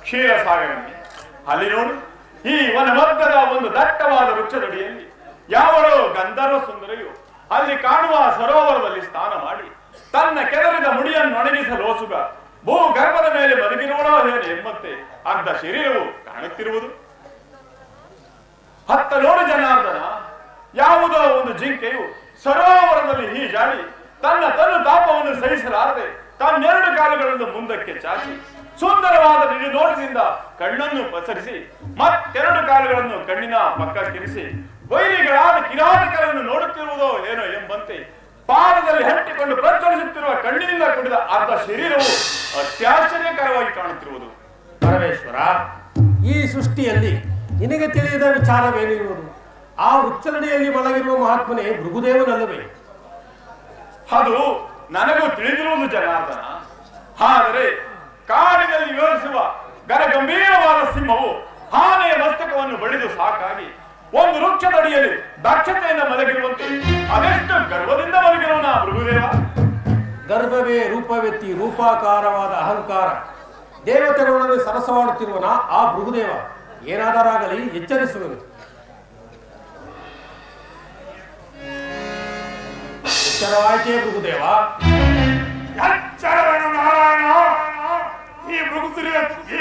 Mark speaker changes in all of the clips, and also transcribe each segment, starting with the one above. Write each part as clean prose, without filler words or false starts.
Speaker 1: ಕ್ಷೀರಸಾಗರಕ್ಕೆ ಅಲ್ಲಿ ನೋಡು, ಈ ವನಮಧ್ಯದ ಒಂದು ದಟ್ಟವಾದ ವೃಕ್ಷದಡಿಯಲ್ಲಿ ಯಾವಳೋ ಗಂಧರ್ವ ಸುಂದರಿಯು ಅಲ್ಲಿ ಕಾಣುವ ಸರೋವರದಲ್ಲಿ ಸ್ನಾನ ಮಾಡಿ ತನ್ನ ಕೆದರಿದ ಮುಡಿಯನ್ನು ಒಣಗಿಸಲು ಹೋಸುಗ ಭೂ ಗರ್ಭದ ಮೇಲೆ ಮಲಗಿರುವಳೋ ಏನು ಎಂಬಂತೆ ಅರ್ಧ ಶರೀರವು ಕಾಣುತ್ತಿರುವುದು. ಹತ್ತ ನೋಡು ಜನಾರ್ದನ, ಯಾವುದೋ ಒಂದು ಜಿಂಕೆಯು ಸರೋವರದಲ್ಲಿ ಹೀಜಾಡಿ ತನ್ನ ತನ್ನ ತಾಪವನ್ನು ಸಹಿಸಲಾರದೆ ತನ್ನೆರಡು ಕಾಲುಗಳನ್ನು ಮುಂದಕ್ಕೆ ಚಾಚಿ ಸುಂದರವಾದ ನಿಡಿನೋಟದಿಂದ ಕಣ್ಣನ್ನು ಪಸರಿಸಿ ಮತ್ತೆರಡು ಕಾಲುಗಳನ್ನು ಕಣ್ಣಿನ ಪಕ್ಕಕ್ಕಿರಿಸಿ ವೈರಿಗಳಾದ ಕಿರಾತಕರನ್ನು ನೋಡುತ್ತಿರುವುದೋ ಏನೋ ಎಂಬಂತೆ ಪಾದದಲ್ಲಿ ಹಟ್ಟಿಕೊಂಡು ಪ್ರಜ್ವಲಿಸುತ್ತಿರುವ ಕಣ್ಣಿನಿಂದ ಕೂಡಿದ ಅರ್ಧ ಶರೀರವು ಅತ್ಯಾಶ್ಚರ್ಯಕರವಾಗಿ ಕಾಣುತ್ತಿರುವುದು.
Speaker 2: ಪರಮೇಶ್ವರ, ಈ ಸೃಷ್ಟಿಯಲ್ಲಿ ನಿನಗೆ ತಿಳಿಯದ ವಿಚಾರವೇನಿರುವುದು? ಆ ಉಚ್ಚಲಡಿಯಲ್ಲಿ ಮಲಗಿರುವ ಮಹಾತ್ಮನೇ ಭೃಗುದೇವನಲ್ಲವೇ?
Speaker 1: ಅದು ನನಗೂ ತಿಳಿದಿರುವುದು ಜನಾರ್ದನ. ಆದರೆ ಕಾಡಿನಲ್ಲಿ ವಿವರಿಸುವ ಗಂಭೀರವಾದ ಸಿಂಹವು ಆನೆಯ ಮಸ್ತಕವನ್ನು ಬಡಿದು ಸಾಕಾಗಿ ಒಂದು ವೃಕ್ಷದಡಿಯಲ್ಲಿ ದಕ್ಷತೆಯಿಂದ ಮಲಗಿರುವಂತೆ ಅದೆಷ್ಟು ಗರ್ವದಿಂದ ಮಲಗಿರೋಣ ಭೃಗುದೇವ.
Speaker 2: ಗರ್ಭವೇ ರೂಪವೆತ್ತಿ ರೂಪಾಕಾರವಾದ ಅಹಂಕಾರ ದೇವತೆಗಳೊಡನೆ ಸರಸವಾಡುತ್ತಿರುವನ ಆ ಭೃಗುದೇವ ಏನಾದರಾಗಲಿ ಎಚ್ಚರಿಸುವನು. ಎಚ್ಚರವಾಯಿತೇ ಭೃಗುದೇವ?
Speaker 3: ಎಚ್ಚರವೇನು ನಾರಾಯಣ? ಈ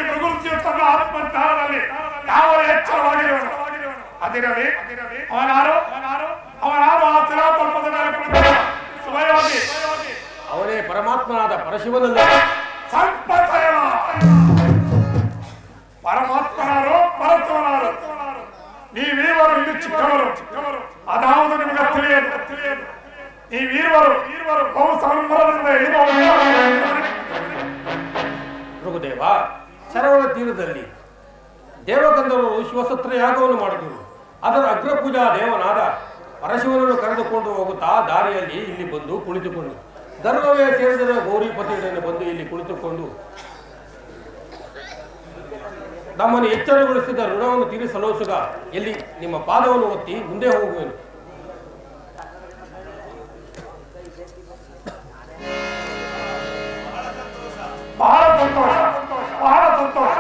Speaker 3: ಮೃಗುಸಿಯು ತನ್ನ ಆತ್ಮಜ್ಞಾನದಲ್ಲಿ ಯಾವ ಎಚ್ಚರವಾಗಿರುವನು? ಅದಿರಲಿ, ಅವನಾರು ಆ ಶಿಲಾತಲ್ಪದ ಮೇಲೆ ಕುಳಿತ ಸುಭಯೋಗಿ.
Speaker 2: ಅವನೇ ಪರಮಾತ್ಮನಾದ ಪರಶಿವನಲ್ಲ.
Speaker 3: ಪರಮಾತ್ಮನಾರು ಪರಶಿವನಾರು ನೀವೀವರು ಇಲ್ಲಿ ಚಿಕ್ಕವರು, ಅದಾವುದು ನಿಮಗೆ ತಿಳಿಯದು. ನೀವೀರ್ವರು ಬಹು ಸಂಭ್ರಮದಿಂದ
Speaker 2: ಭೃಗುದೇವ, ಸರೋವರ ತೀರದಲ್ಲಿ ದೇವಗಂಧರ್ವರು ಶಿವಸತ್ರ ಯಾಗವನ್ನು ಮಾಡಿದರು. ಅದರ ಅಗ್ರಪೂಜಾ ದೇವನಾದ ಪರಶಿವನನ್ನು ಕರೆದುಕೊಂಡು ಹೋಗುತ್ತಾ ದಾರಿಯಲ್ಲಿ ಇಲ್ಲಿ ಬಂದು ಕುಳಿತುಕೊಂಡು ಗರ್ವವೇ ಸೇರಿದ ಗೌರಿಪತಿಗಳನ್ನು ಬಂದು ಇಲ್ಲಿ ಕುಳಿತುಕೊಂಡು ನಮ್ಮನ್ನು ಎಚ್ಚರಗೊಳಿಸಿದ ಋಣವನ್ನು ತೀರಿಸಲೋಸುಗ ಎಲ್ಲಿ ನಿಮ್ಮ ಪಾದವನ್ನು ಒತ್ತಿ ಮುಂದೆ ಹೋಗುವೆನು.
Speaker 3: ಬಹಳ ಸಂತೋಷ.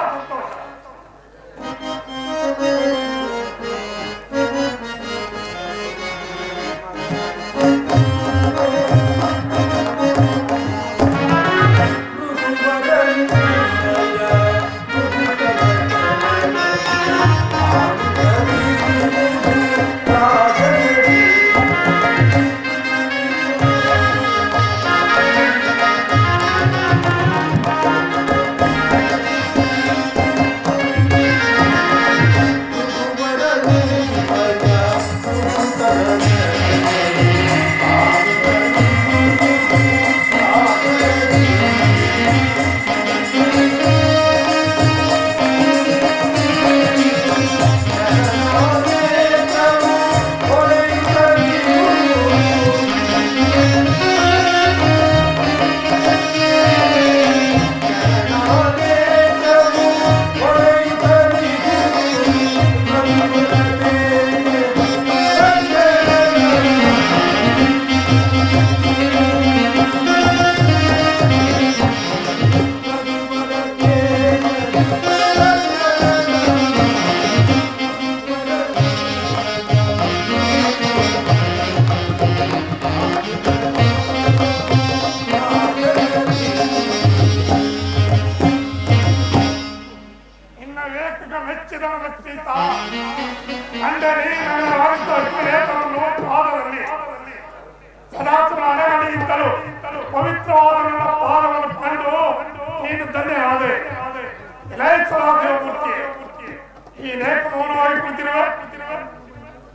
Speaker 3: ಅಂದರೆ ನನ್ನ ರಾಷ್ಟ್ರ ಅಗ್ನಿನೇತ್ರವನ್ನು ಪಾದದಲ್ಲಿ ಸದಾಶಿವನ ಅಣೆಗಡಿಗಿಂತಲೂ ಪವಿತ್ರವಾದ ನನ್ನ ಪಾದವನ್ನು ಕಂಡು ನೀನು ಧನ್ಯವಾದೆ. ಸದಾಶಿವ ಮೂರ್ತಿ, ಈ ನೇಕ ಮೌನವಾಗಿ ಕುಳಿತಿರುವ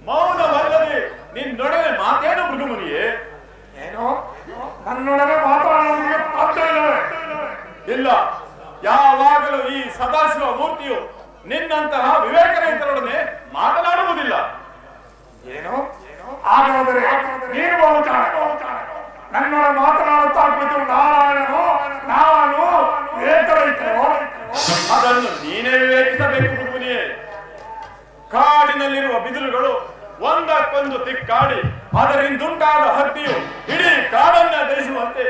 Speaker 1: ಮೌನವಲ್ಲದೆ ನಿನ್ನೊಡನೆ ಮಾತೇನು ಮೃಗಮುನಿಯೇ?
Speaker 3: ಏನೋ ನನ್ನೊಡನೆ ಮಾತನಾಡುವುದಕ್ಕೆ ಸಾಧ್ಯ ಇಲ್ಲವೇ?
Speaker 1: ಇಲ್ಲ, ಯಾವಾಗಲೂ ಈ ಸದಾಶಿವ ಮೂರ್ತಿಯು ನಿನ್ನಂತಹ ವಿವೇಕರಹಿತರೊಡನೆ ಮಾತನಾಡುವುದಿಲ್ಲ.
Speaker 3: ಏನೋ ಹಾಗಾದರೆ ನೀನು ಬಹುಚಾಣ ನನ್ನೊಡನೆ ಮಾತನಾಡುತ್ತಾ ಕುಳಿತು ನಾರಾಯಣನು ನಾನು ವಿವೇಕರಹಿತರು.
Speaker 1: ಅದನ್ನು ನೀನೇ ವಿವೇಕಿಸಬೇಕು ಮೃಗಮುನಿಯೇ. ಕಾಡಿನಲ್ಲಿರುವ ಬಿದಿರುಗಳು ಒಂದಕ್ಕೊಂದು ತಿಕ್ಕಾಡಿ ಅದರಿಂದುಂಟಾದ ಹತ್ತಿಯು ಇಡೀ ಕಾಡನ್ನ ದಹಿಸುವಂತೆ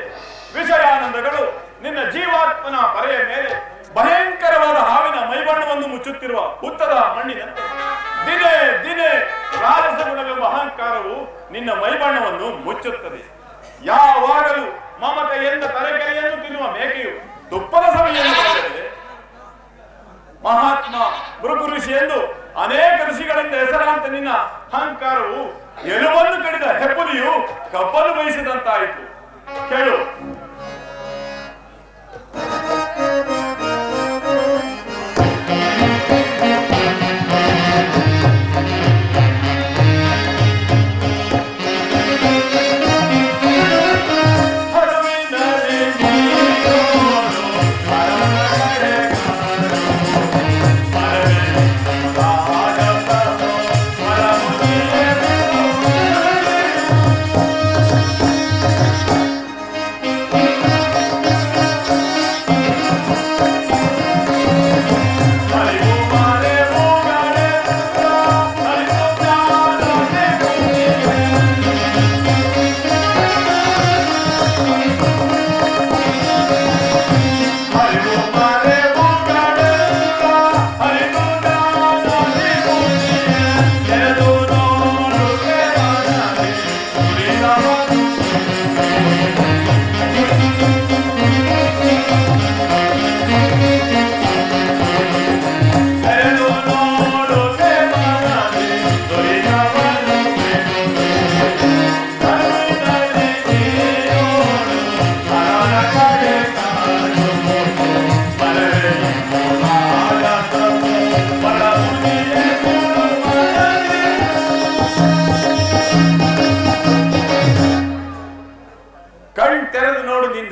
Speaker 1: ವಿಷಯಾನಂದಗಳು ನಿನ್ನ ಜೀವಾತ್ಮನ ಪರೆಯ ಮೇಲೆ ಭಯಂಕರವಾದ ಹಾವಿನ ಮೈಬಣ್ಣವನ್ನು ಮುಚ್ಚುತ್ತಿರುವ ಹುತ್ತದ ಮಣ್ಣಿನಂತೆ ದಿನೇ ದಿನೇ ರಾಜಸ ಗುಣವೆಂಬ ಅಹಂಕಾರವು ನಿನ್ನ ಮೈಬಣ್ಣವನ್ನು ಮುಚ್ಚುತ್ತದೆ. ಯಾವಾಗಲೂ ಮಮತೆಯಿಂದ ತಲೆಕೆರೆಯನ್ನು ತಿನ್ನುವ ಮೇಕೆಯು ತುಪ್ಪದ ಸಭೆಯನ್ನು ಪಡೆದಿದೆ. ಮಹಾತ್ಮ ಭೃಗು ಋಷಿ ಎಂದು ಅನೇಕ ಋಷಿಗಳಿಂದ ಹೆಸರಾಂತ ನಿನ್ನ ಅಹಂಕಾರವು ಎಲುಬನ್ನು ಕಡಿದ ಹೆಬ್ಬುಲಿಯು ಕಬ್ಬನ್ನು ಬಯಸಿದಂತಾಯಿತು. ಕೇಳು,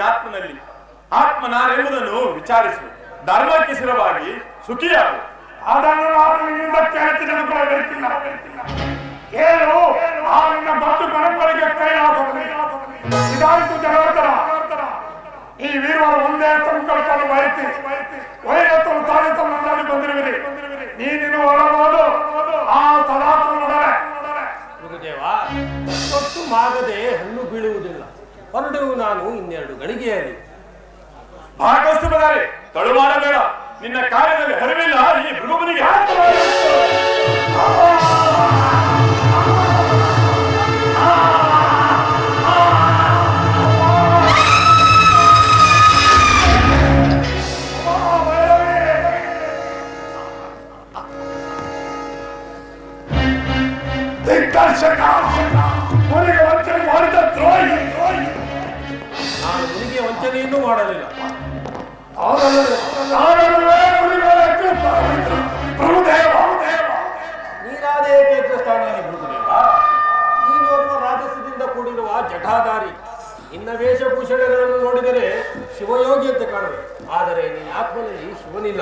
Speaker 1: ಆತ್ಮನಲ್ಲಿ ಆತ್ಮನಾರೆಂಬುದನ್ನು ವಿಚಾರಿಸು. ಧರ್ಮಕ್ಕೆ ಸ್ಥಿರವಾಗಿ ಸುಖಿಯಾಗು.
Speaker 3: ಅದನ್ನು ನಾನು ನಿನ್ನಿಂದ ಕೇಳಿ ತಿಳ್ಕೊಳ್ಳಬೇಕಿಲ್ಲ. ಏನು ಆ ನಿನ್ನ ಬಂಧು ಪರಂಪರೆಗೆ ಕೈಲಾಸದಲ್ಲಿ ಇದಾಯಿತು ಜನಾರ್ದನ. ಈ ವೀರವರು ಒಂದೇ ಸಂಕಲ್ಪವನ್ನು ಬಯಸಿ ವೈರತ್ವವನ್ನು ಸಾಧಿಸಲು ನನ್ನಲ್ಲಿ ಬಂದಿರುವಿರಿ. ನೀನಿನ್ನು ಹೊರಬಹುದು ಆ ಸದಾತ್ಮನೊಡನೆ.
Speaker 2: ಗುರುದೇವ, ತೊಟ್ಟು ಮಾಗದೆ ಹಣ್ಣು ಬೀಳುವುದಿಲ್ಲ. ಹೊರಡುವು ನಾನು ಇನ್ನೆರಡು ಗಳಿಗೆಯಲ್ಲಿ.
Speaker 1: ಭಾಗವಸ್ತು ಬದಾರೆ, ತಳು ಮಾಡಬೇಡ. ನಿನ್ನ ಕಾರ್ಯದಲ್ಲಿ ಹರಿವಿಲ್ಲ ಈ ಭೃಗುಮನಿಗೆ.
Speaker 2: ನಾನು ಮುನಿಗೆ ವಂಚನೆಯನ್ನೂ ಮಾಡಲಿಲ್ಲ. ನೀನಾದೇಕೆ ಎದುರಿಸ್ತಾನೆ ಗುರುದೇವ? ನೀನೋರ್ವ ರಾಜಸದಿಂದ ಕೂಡಿರುವ ಜಟಾಧಾರಿ. ನಿನ್ನ ವೇಷಭೂಷಣಗಳನ್ನು ನೋಡಿದರೆ ಶಿವಯೋಗಿ ಅಂತ ಕಾಣುವೆ. ಆದರೆ ನಿನ್ನ ಆತ್ಮನಲ್ಲಿ ಶಿವನಿಲ್ಲ.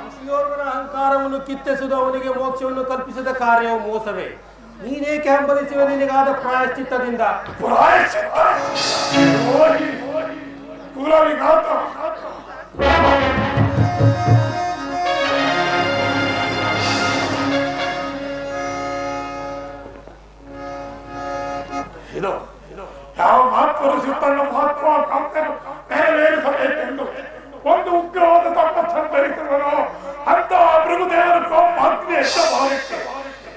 Speaker 2: ಋಷಿಯೋರ್ವನ ಅಹಂಕಾರವನ್ನು ಕಿತ್ತೆಸುವುದು ಅವನಿಗೆ ಮೋಕ್ಷವನ್ನು ಕಲ್ಪಿಸಿದ ಕಾರ್ಯವು ಮೋಸವೇ. ನೀನೇಕೆ ಹಂಬಲಿಸುವೆ ನಿನಗಾದ ಪ್ರಾಯಶ್ಚಿತ್ತದಿಂದ?
Speaker 3: ಇದು ಯಾವ ಮಹತ್ವದ ಸುತ್ತನ್ನು ಮಹತ್ವ ನೆರವೇರಿಸಬೇಕೆಂದು ಒಂದು ಉಗ್ರವಾದ ತಪಸ್ಸನ್ನು ಧರಿಸುವನು ಅಂತ ಭೃಗುದೇವರ ಕೋಪ ಅಗ್ನಿ ಎಷ್ಟ ಭಾಗಕ್ಕೆ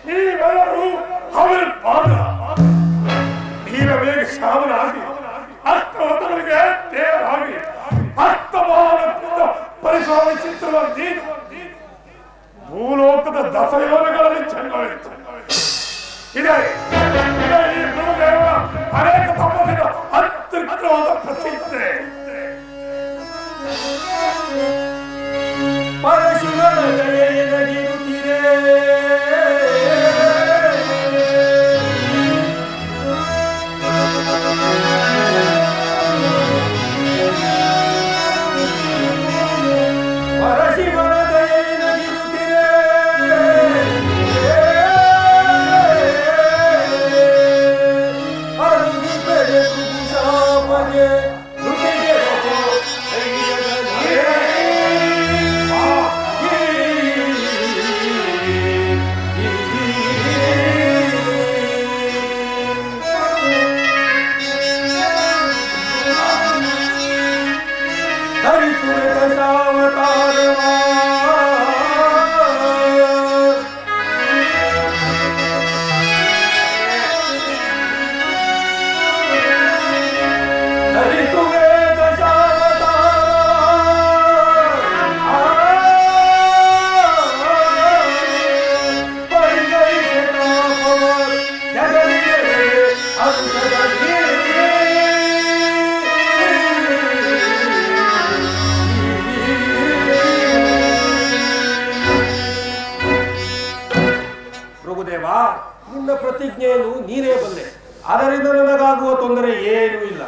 Speaker 3: ನೀವೆಲ್ಲರೂ ಅವರ ಪಾದ. ಈ ವೀರವೇಗ ಶಾಮರಾಗಿ ಅಷ್ಟವತಗಳಿಗೆ ದೇವರಾಗಿ ಅಸ್ತಮಾನದಿಂದ ಪರಿಶ್ರಮಿಸುತ್ತಿರುವ ನೀನು ಭೂಲೋಕದ ದಶಯೋನಗಳಲ್ಲಿ ಚೆನ್ನೋಯ್ತು. ಇದೇ ಈ ಗುರುದೇವ ಅನೇಕ ತಮ್ಮದಿನ ಅತ್ಯುಗ್ರವಾದ ಪ್ರತಿಜ್ಞೆ.
Speaker 2: ಪರಶುಗಳ ದಯೆಯನಗಿರುತ್ತಿರೆ ಪರಶಿವನ ದಯೆಯನಗಿರುತ್ತಿರೆ ಅರುಗಿ ಬೆಳೆ ಕುಶಾಮಗೆ ನುಡಿಗೆ ಪ್ರಭುದೇವ, ನಿನ್ನ ಪ್ರತಿಜ್ಞೆಯನ್ನು ನೀನೇ ಬಲ್ಲೆ. ಅದರಿಂದ ನನಗಾಗುವ ತೊಂದರೆ ಏನೂ ಇಲ್ಲ.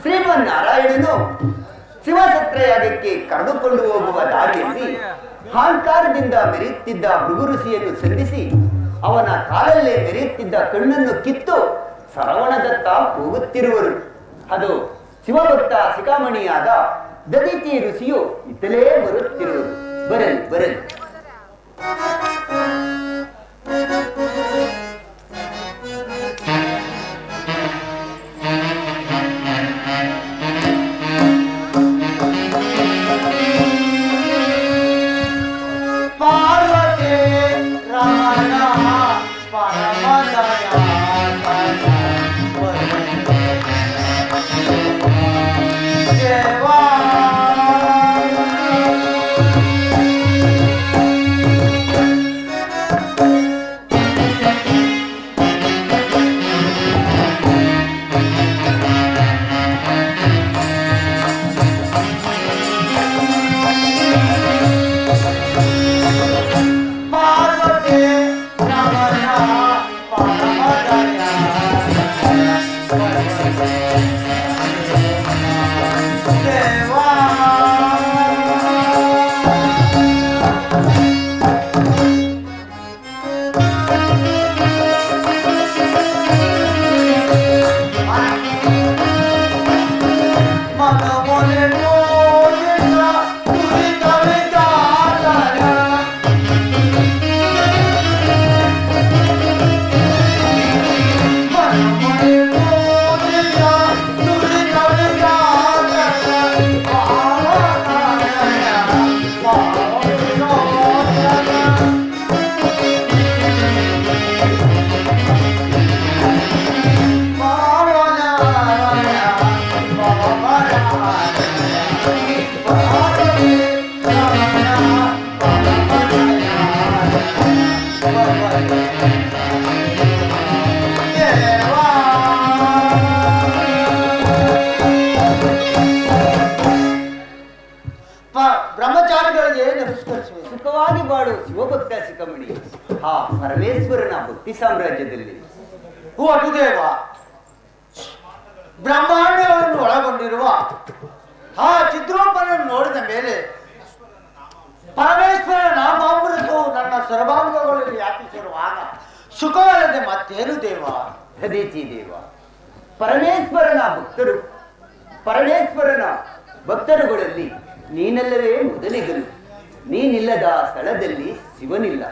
Speaker 4: ಶ್ರೀಮನ್ನಾರಾಯಣನು ಶಿವಸತ್ರಯಾಗಕ್ಕೆ ಕರೆದುಕೊಂಡು ಹೋಗುವ ದಾರಿಯಲ್ಲಿ ಅಹಂಕಾರದಿಂದ ಮೆರೆಯುತ್ತಿದ್ದ ಭೃಗು ಋಷಿಯನ್ನು ಸಂಧಿಸಿ ಅವನ ಕಾಲಲ್ಲೇ ಮೆರೆಯುತ್ತಿದ್ದ ಕಣ್ಣನ್ನು ಕಿತ್ತು ಸರವಣದತ್ತ ಹೋಗುತ್ತಿರುವರು. ಅದು ಶಿವಭಕ್ತ ಶಿಖಾಮಣಿಯಾದ ದದಿತಿ ಋಷಿಯು ಇತ್ತಲೇ ಬರುತ್ತಿರುವರು. ಬರಲಿ ಬರಲಿ. ಬ್ರಹ್ಮಚಾರಿಗಳಿಗೆ ನಮಸ್ಕರಿಸುವೆ. ಸುಖವಾಗಿ ಬಾಳು ಶಿವಭಕ್ತ ಶಿಖಾಮಣಿ. ಆ ಪರಮೇಶ್ವರನ ಭಕ್ತಿ ಸಾಮ್ರಾಜ್ಯದಲ್ಲಿ
Speaker 5: ಓ ಅನುದೇವ, ಬ್ರಹ್ಮಾಂಡಗಳನ್ನು ಒಳಗೊಂಡಿರುವ ಆ ಚಿದ್ರೂಪನನ್ನು ನೋಡಿದ ಮೇಲೆ ಪರಮೇಶ್ವರ ನಾಮಾಮೃತವು ನನ್ನ ಸರ್ವಾಂಗಗಳಲ್ಲಿ ವ್ಯಾಪಿಸಿರುವಾಗ ಸುಖವಲ್ಲದೆ ಮತ್ತೇನು ದೇವ?
Speaker 4: ಅದೇಚಿ ದೇವ, ಪರಮೇಶ್ವರನ ಭಕ್ತರುಗಳಲ್ಲಿ ನೀನೆಲ್ಲವೇ ಮೊದಲಿಗನು. ನೀನಿಲ್ಲದ ಸ್ಥಳದಲ್ಲಿ ಶಿವನಿಲ್ಲ,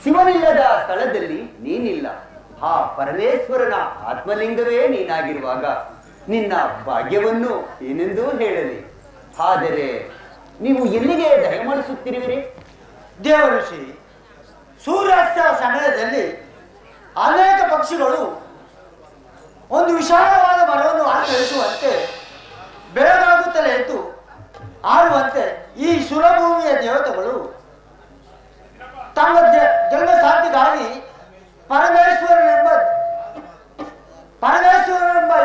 Speaker 4: ಶಿವನಿಲ್ಲದ ಸ್ಥಳದಲ್ಲಿ ನೀನಿಲ್ಲ. ಆ ಪರಮೇಶ್ವರನ ಆತ್ಮಲಿಂಗವೇ ನೀನಾಗಿರುವಾಗ ನಿನ್ನ ಭಾಗ್ಯವನ್ನು ಏನೆಂದೂ ಹೇಳಲಿ. ಆದರೆ ನೀವು ಎಲ್ಲಿಗೆ ದಯಮಾಡಿಸುತ್ತಿರುವಿರಿ?
Speaker 5: ದೇವಋಷಿ, ಸೂರ್ಯಾಸ್ತ ಸಮಯದಲ್ಲಿ ಅನೇಕ ಪಕ್ಷಿಗಳು ಒಂದು ವಿಶಾಲವಾದ ಮರವನ್ನು ಆಚರಿಸುವಂತೆ ಬೆಳಗಾಗುತ್ತಲೇ ಎದ್ದು ಆಡುವಂತೆ ಈ ಸುರಭೂಮಿಯ ದೇವತೆಗಳು ತಮ್ಮ ಜನ್ಮಸಾಧ್ಯಗಾಗಿ ಪರಮೇಶ್ವರನೆಂಬ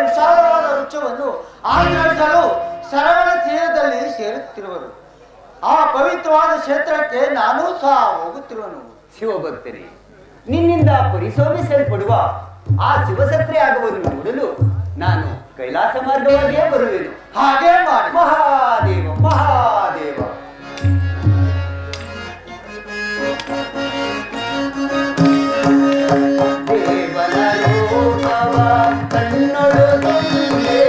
Speaker 5: ವಿಶಾಲವಾದ ವೃಕ್ಷವನ್ನು ಆಚರಿಸಲು ಸರವಣ ತೀರದಲ್ಲಿ ಸೇರುತ್ತಿರುವರು. ಆ ಪವಿತ್ರವಾದ ಕ್ಷೇತ್ರಕ್ಕೆ ನಾನೂ ಸಹ ಹೋಗುತ್ತಿರುವನು.
Speaker 4: ಶಿವಭಕ್ತರೇ, ನಿನ್ನಿಂದ ಪರಿಶೋಧಿಸಲ್ಪಡುವ ಆ ಶಿವಸತ್ರೆಯಾಗುವನ್ನು ನೋಡಲು ನಾನು ಕೈಲಾಸ ಮಾರ್ಗವಾಗಿಯೇ ಬರುವೆನು.
Speaker 5: ಹಾಗೆ ಮಾಡಿ.
Speaker 4: ಮಹಾದೇವ ಮಹಾದೇವ. ದೇವನ ರೂಪವ ಕಣ್ಣೊಳು ತುಂಬಿದೆ,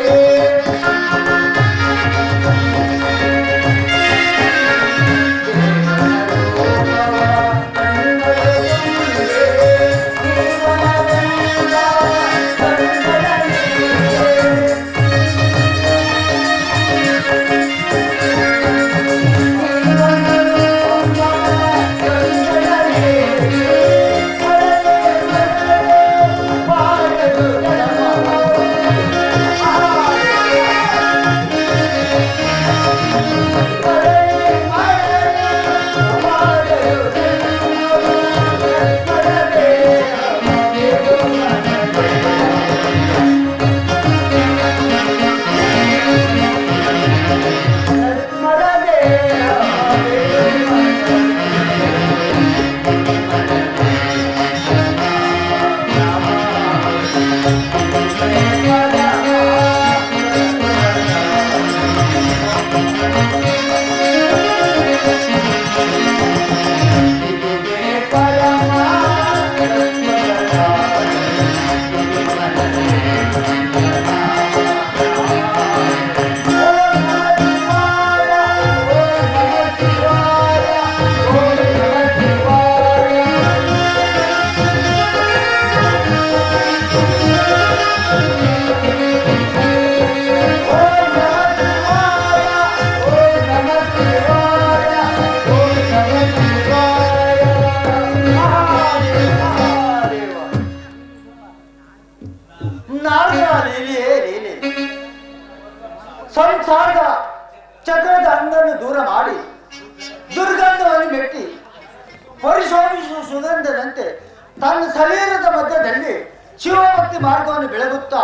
Speaker 5: ತನ್ನ ಶರೀರದ ಮಧ್ಯದಲ್ಲಿ ಶಿವಭಕ್ತಿ ಮಾರ್ಗವನ್ನು ಬೆಳಗುತ್ತಾ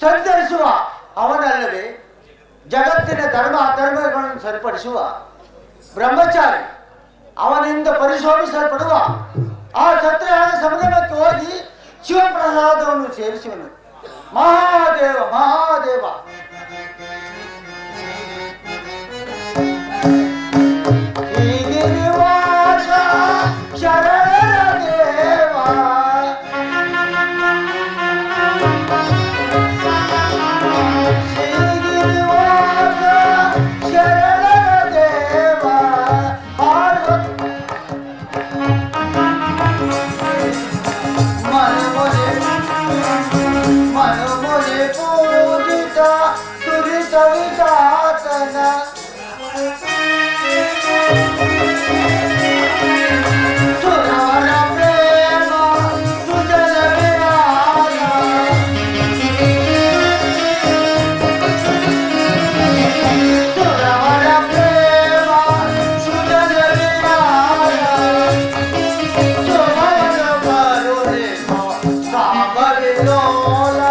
Speaker 5: ಸಂಚರಿಸುವ ಅವನಲ್ಲವೇ ಜಗತ್ತಿನ ಧರ್ಮ ಅಧರ್ಮಗಳನ್ನು ಸರಿಪಡಿಸುವ ಬ್ರಹ್ಮಚಾರಿ. ಅವನಿಂದ ಪರಿಶೋಧಿಸಲ್ಪಡುವ ಆ ಸತ್ಯಯಾಗ ಸಂಭ್ರಮಕ್ಕೆ ಹೋಗಿ ಶಿವಪ್ರಸಾದವನ್ನು ಸೇರಿಸುವನು. ಮಹಾದೇವ ಮಹಾದೇವ. ಶ್ರೀಗಿರಿವಾಸ ಶರಣರ ದೇವ, ಶ್ರೀಗಿರಿವಾಸ ಶರಣರ ದೇವ. ಮನಮೊನೆ ಪೂಜಿತ ತುರಿತ ವಿಧಾತನ ಸುರವರ ಪ್ರೇಮ ಸುಜಲ ವಿರಾಯ. ಸುರವರ ಪ್ರೇಮ ಸುಜಲ ವಿರಾಯ. ಸುಮನ ಕರುಣೆ ಸಾಗರಿಲೋಲ.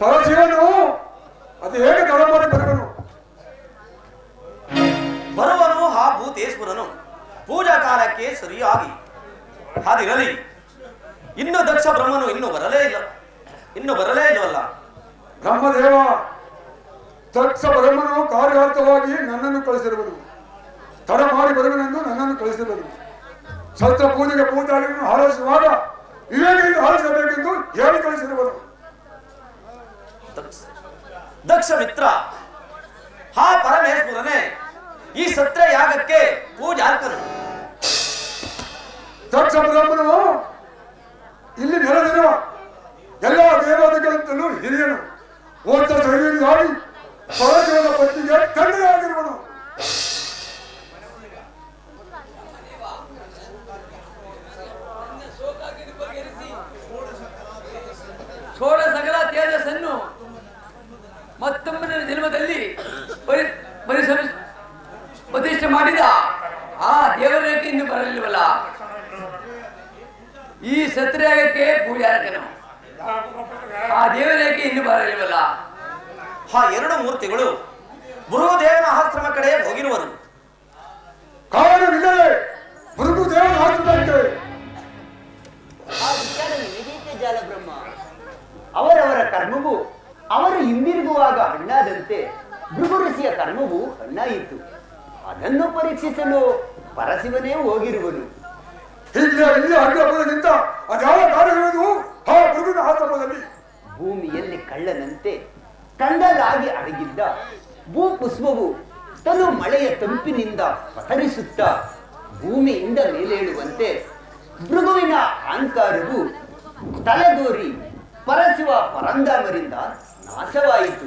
Speaker 3: ಪರಶಿವನು ಅದು ಹೇಗೆ ತಡ ಮಾಡಿ ಬರುವನು?
Speaker 6: ಬರುವನು ಆ ಭೂತೇಶ್ವರನು ಪೂಜಾ ಕಾಲಕ್ಕೆ ಸರಿಯಾಗಿ. ಹಾದಿರಲಿ, ಇನ್ನು ದಕ್ಷ ಬ್ರಹ್ಮನು ಇನ್ನು ಬರಲೇ ಇಲ್ಲವಲ್ಲ.
Speaker 3: ಬ್ರಹ್ಮದೇವ, ದಕ್ಷ ಬ್ರಹ್ಮನು ಕಾರ್ಯಾರ್ಥವಾಗಿ ನನ್ನನ್ನು ಕಳಿಸಿರುವನು. ತಡ ಮಾಡಿ ಬರುವನೆಂದು ನನ್ನನ್ನು ಕಳಿಸಿರುವನು. ಶಸ್ತ್ರ ಪೂಜೆಗೆ ಪೂಜಾರಿಯನ್ನು ಹಾರೈಸುವಾಗ ವಿವೇಕದಿಂದ ಹಾರಿಸಬೇಕೆಂದು ಹೇಳಿ ಕಳಿಸಿರುವನು.
Speaker 6: ದಕ್ಷ ಮಿತ್ರ, ಆ ಪರಮೇಶ್ವರನೇ ಈ ಸತ್ರ ಯಾಗಕ್ಕೆ ಪೂಜಾರ್ಕನು.
Speaker 3: ದಕ್ಷ ಬ್ರಹ್ಮನು ಇಲ್ಲಿ ನೆಲೆದಿರುವ ಎಲ್ಲ ದೇವತೆಗಳಂತಲೂ ಹಿರಿಯನು. ಓಟ ಶರೀರವಾಗಿ ಪರಶಿವನ ಪತ್ನಿಗೆ ತಂದೆಯಾಗಿರುವನು.
Speaker 7: ಷೋಡ ಸಕಲ ತೇಜಸ್ಸನ್ನು ಮತ್ತೊಮ್ಮೆ ಜನ್ಮದಲ್ಲಿ ಪ್ರತಿಷ್ಠೆ ಮಾಡಿದ ಆ ದೇವರೇಕೆ ಇನ್ನು ಬರಲಿಲ್ವಲ್ಲ. ಈ ಸತ್ಯಾಗಕ್ಕೆ ಪೂಜಾರಕನು ಆ ದೇವರೇಕೆ ಇನ್ನು ಬರಲಿಲ್ವಲ್ಲ.
Speaker 6: ಆ ಎರಡು ಮೂರ್ತಿಗಳು ಗುರುದೇವನ ಆಶ್ರಮ ಕಡೆ ಹೋಗಿರುವರು.
Speaker 3: ಕಾರಣವಿಲ್ಲದೆ ಗುರುದೇವನ ಆಶ್ರಮಕ್ಕೆ
Speaker 4: ಆ ವಿಚಾರ ನಿನಗೇಕೆ ಜಾಲ ಬ್ರಹ್ಮ? ಅವರವರ ಕರ್ಮವು ಅವರು ಹಿಂದಿರುಗುವಾಗ ಹಣ್ಣಾದಂತೆ ಭೃಗು ಋಷಿಯ ಕರ್ಮವು ಹಣ್ಣಾಯಿತು. ಅದನ್ನು ಪರೀಕ್ಷಿಸಲು ಪರಶಿವನೇ ಹೋಗಿರುವನು.
Speaker 3: ಇಲ್ಲಿ ಅಗ್ರಪದಕ್ಕಿಂತ ಅದ್ಯಾವ ಕಾರ್ಯವಿರುವುದು ಆ ಭೃಗುವಿನ ಆಶ್ರಮದಲ್ಲಿ?
Speaker 4: ಭೂಮಿಯಲ್ಲಿ ಕಳ್ಳನಂತೆ ಕಂಡಲಾಗಿ ಅಡಗಿದ್ದ ಭೂಪುಷ್ಪವು ತನು ಮಳೆಯ ತಂಪಿನಿಂದ ಪಸರಿಸುತ್ತಾ ಭೂಮಿಯಿಂದ ಮೇಲೇಳುವಂತೆ ಭೃಗುವಿನ ಅಹಂಕಾರವು ತಲೆದೋರಿ ಪರಶಿವ ಪರಂಧಾಮರಿಂದ ನಾಶವಾಯಿತು.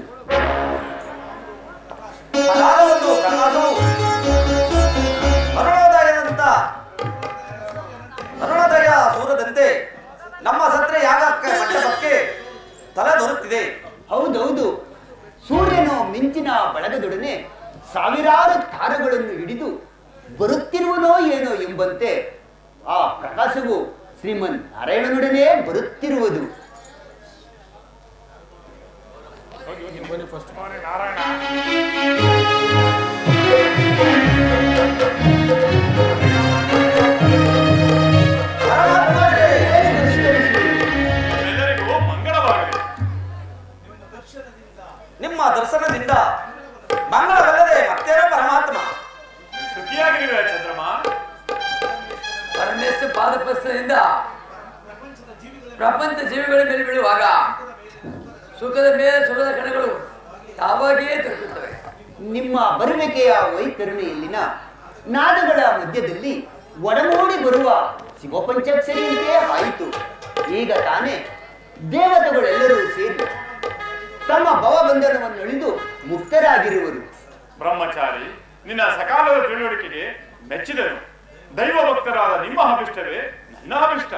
Speaker 6: ಅದಾದ ಪ್ರಕಾಶವು ಅರುಣೋದಯ ಸೂರದಂತೆ ನಮ್ಮ ಸತ್ರ ಯಾಗಕ್ಕೆ ಮಂಟಪಕ್ಕೆ ತಲೆದೊರುತ್ತಿದೆ.
Speaker 4: ಹೌದೌದು, ಸೂರ್ಯನು ಮಿಂಚಿನ ಬಳಗದೊಡನೆ ಸಾವಿರಾರು ತಾರಗಳನ್ನು ಹಿಡಿದು ಬರುತ್ತಿರುವನೋ ಏನೋ ಎಂಬಂತೆ ಆ ಪ್ರಕಾಶವು ಶ್ರೀಮನ್ ನಾರಾಯಣನೊಡನೆ ಬರುತ್ತಿರುವುದು.
Speaker 1: ಎಲ್ಲರಿಗೂ ಮಂಗಳವಾಗಲಿ.
Speaker 6: ನಿಮ್ಮ ದರ್ಶನದಿಂದ ಮಂಗಳವಲ್ಲದೆ ಮತ್ತೇನೋ ಪರಮಾತ್ಮ.
Speaker 1: ಸುಖಿಯಾಗಿರುವೆ ಚಂದ್ರಮ.
Speaker 7: ಪರಮೇಶ್ವರ ಪಾದಪಸ್ತದಿಂದ ಪ್ರಪಂಚ ಜೀವಿಗಳ ಮೇಲೆ ಬೀಳುವಾಗ ಸುಖದ ಮೇಲೆ ಸುಖದ ಕಣಗಳು ತಾವಾಗಿಯೇ ದೊರಕುತ್ತವೆ.
Speaker 4: ನಿಮ್ಮ ಬರುವಿಕೆಯ ವೈತರಣಿಯಲ್ಲಿನ ನಾದಗಳ ಮಧ್ಯದಲ್ಲಿ ಒಡಮೂಡಿ ಬರುವ ಶಿವಪಂಚಾಕ್ಷರಿಯಂತೆ ಆಯಿತು. ಈಗ ತಾನೇ ದೇವತೆಗಳೆಲ್ಲರೂ ಸೇರಿ ತಮ್ಮ ಭವಬಂಧನವನ್ನು ಅಳಿದು ಮುಕ್ತರಾಗಿರುವರು.
Speaker 1: ಬ್ರಹ್ಮಚಾರಿ, ನಿನ್ನ ಸಕಾಲದ ತಿಳುವಳಿಕೆಗೆ ಮೆಚ್ಚಿದನು. ದೈವ ಭಕ್ತರಾದ ನಿಮ್ಮ ಅಭಿಷ್ಟವೇ ನನ್ನ ಅಭಿಷ್ಟ.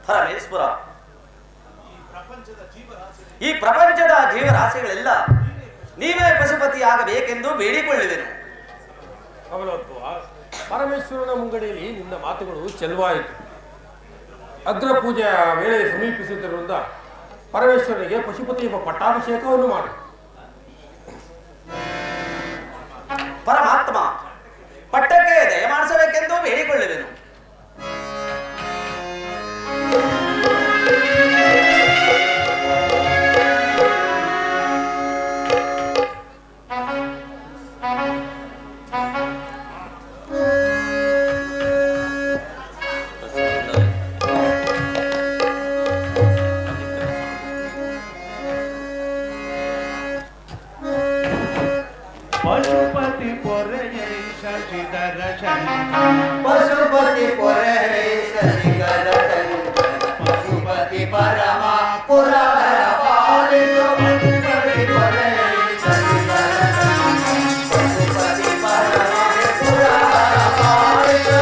Speaker 6: ಪರಮೇಶ್ವರ, ಈ ಪ್ರಪಂಚದ ಜೀವರಾಶಿಗಳೆಲ್ಲ ನೀವೇ ಪಶುಪತಿ ಆಗಬೇಕೆಂದು ಬೇಡಿಕೊಳ್ಳುವೆನು.
Speaker 2: ಕಮಲೋದ್ಭವ, ಪರಮೇಶ್ವರನ ಮುಂಗಡೆಯಲ್ಲಿ ನಿನ್ನ ಮಾತುಗಳು ಚೆಲುವಾಯಿತು. ಅಗ್ರ ಪೂಜೆಯ ವೇಳೆ ಸಮೀಪಿಸುತ್ತಿರುವುದರಿಂದ ಪರಮೇಶ್ವರನಿಗೆ ಪಶುಪತಿ ಎಂಬ ಪಟ್ಟಾಭಿಷೇಕವನ್ನು ಮಾಡಿ.
Speaker 6: ಪರಮಾತ್ಮ, ಪಟ್ಟಕ್ಕೆ ದಯಮಾಡಿಸಬೇಕೆಂದು ಬೇಡಿಕೊಳ್ಳುವೆನು.
Speaker 5: ಪಶುಪತಿ ಪೊರೆಯ ಶಶಿಧರ
Speaker 4: ಪಶುಪತಿ ಪೊರೆ ಶಶಿಧರ ಪಶುಪತಿ ಪರಮ ಪುರವರ ಪಾಲಿಸು. ಪಶುಪತಿ ಪೊರೆ ಶಶಿಧರ ಪಶುಪತಿ ಪರಮ ಪುರವರ ಪಾಲಿಸು.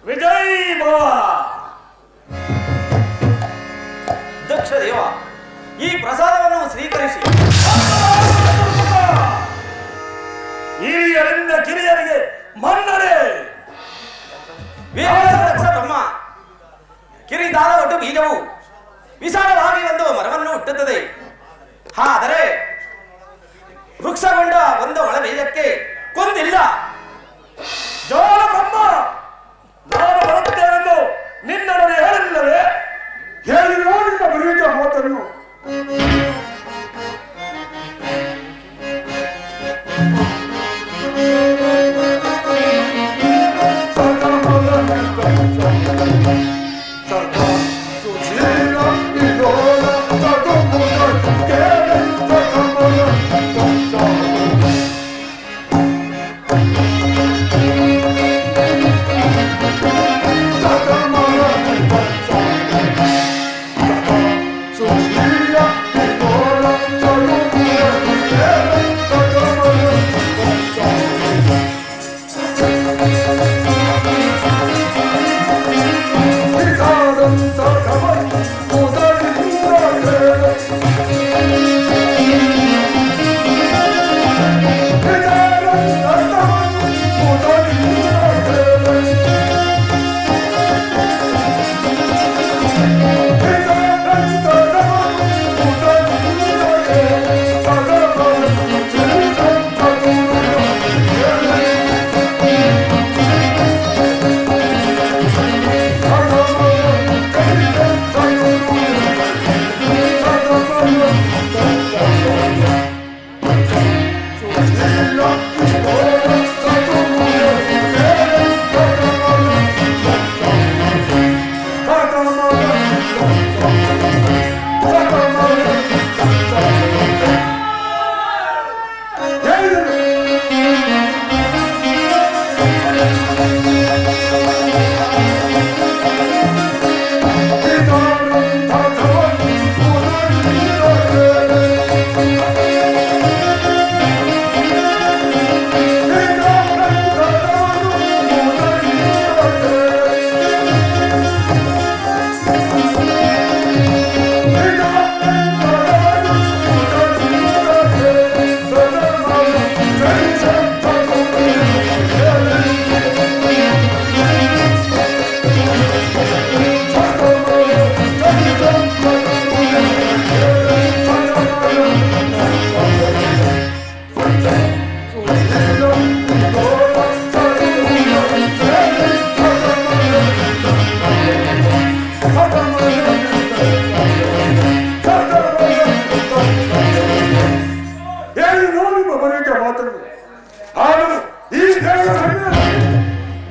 Speaker 3: ವಿಜಯ್ ಭವ.
Speaker 6: ದಕ್ಷ ದೇವ, ಈ ಪ್ರಸಾದವನ್ನು ಸ್ವೀಕರಿಸಿ.
Speaker 3: ಹಿರಿಯರಿಂದ ಕಿರಿಯರಿಗೆ ಮನ್ನಣೆ.
Speaker 6: ವೇದ ದಕ್ಷ ಬ್ರಹ್ಮ, ಕಿರಿದಾದ ಒಟ್ಟು ಬೀಜವು ವಿಶಾಲವಾಗಿ ಒಂದು ಮರವನ್ನು ಹುಟ್ಟುತ್ತದೆ. ಆದರೆ ವೃಕ್ಷಗೊಂಡ ಒಂದು ಒಳ ಬೀಜಕ್ಕೆ ಕೊಂದಿಲ್ಲ.
Speaker 3: ಜೋಳ ಬ್ರಹ್ಮ, ನಾನು ಬರುತ್ತೇನೆಂದು ನಿನ್ನೊಡನೆ ಹೇಳಿಲ್ಲವೇ? ಹೇಳಿರೋ ನಿನ್ನ ಬರುವಿಕೆ ಮಾತನ್ನು.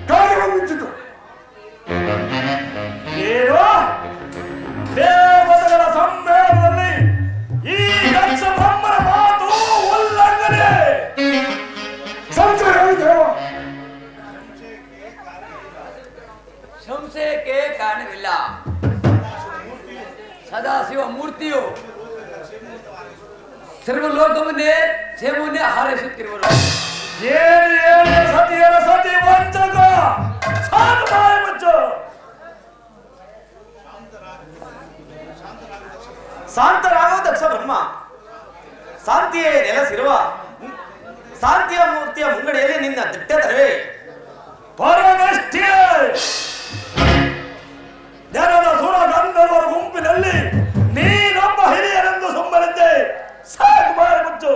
Speaker 3: ಕಾರ್ಯವಂಚಿತು.
Speaker 1: ಏನು ದೇವತೆಗಳ ಸಮ್ಮೇಳನದಲ್ಲಿ ಈ ದಕ್ಷ ಬ್ರಹ್ಮನ ಮಾತು ಉಲ್ಲಂಘನೆ.
Speaker 3: ಸಂಶಯ ದೇವ,
Speaker 7: ಸಂಶಯಕ್ಕೆ ಕಾರಣವಿಲ್ಲ. ಸದಾಶಿವ ಮೂರ್ತಿಯು ಸರ್ವಲೋಕವನ್ನೇ ಸೇವನ್ನೇ ಹಾರೈಸುತ್ತಿರುವರು.
Speaker 1: ಏನು ಸತಿಯರ ಸತಿ ವಂಚಕ, ಸಾಕು ಬಾಯಿ ಮುಚ್ಚು.
Speaker 6: ಶಾಂತರಾಗೋ ದಕ್ಷ ಬ್ರಹ್ಮ, ಶಾಂತಿಯೇ ನೆಲೆಸಿರುವ ಶಾಂತಿಯ ಮೂರ್ತಿಯ ಮುಂಗಡೆಯಲ್ಲಿ ನಿನ್ನ ದಿಟ್ಟತನವೇ
Speaker 1: ಪರಮಷ್ಠೆ. ಜನರ ಸುರ ಗಂಧರ್ವರ ಗುಂಪಿನಲ್ಲಿ ನೀನೊಬ್ಬ ಹಿರಿಯರೆಂದು ಸುಮ್ಮನಿದ್ದೆ. ಸಾಕು ಬಾಯಿ ಮುಚ್ಚು.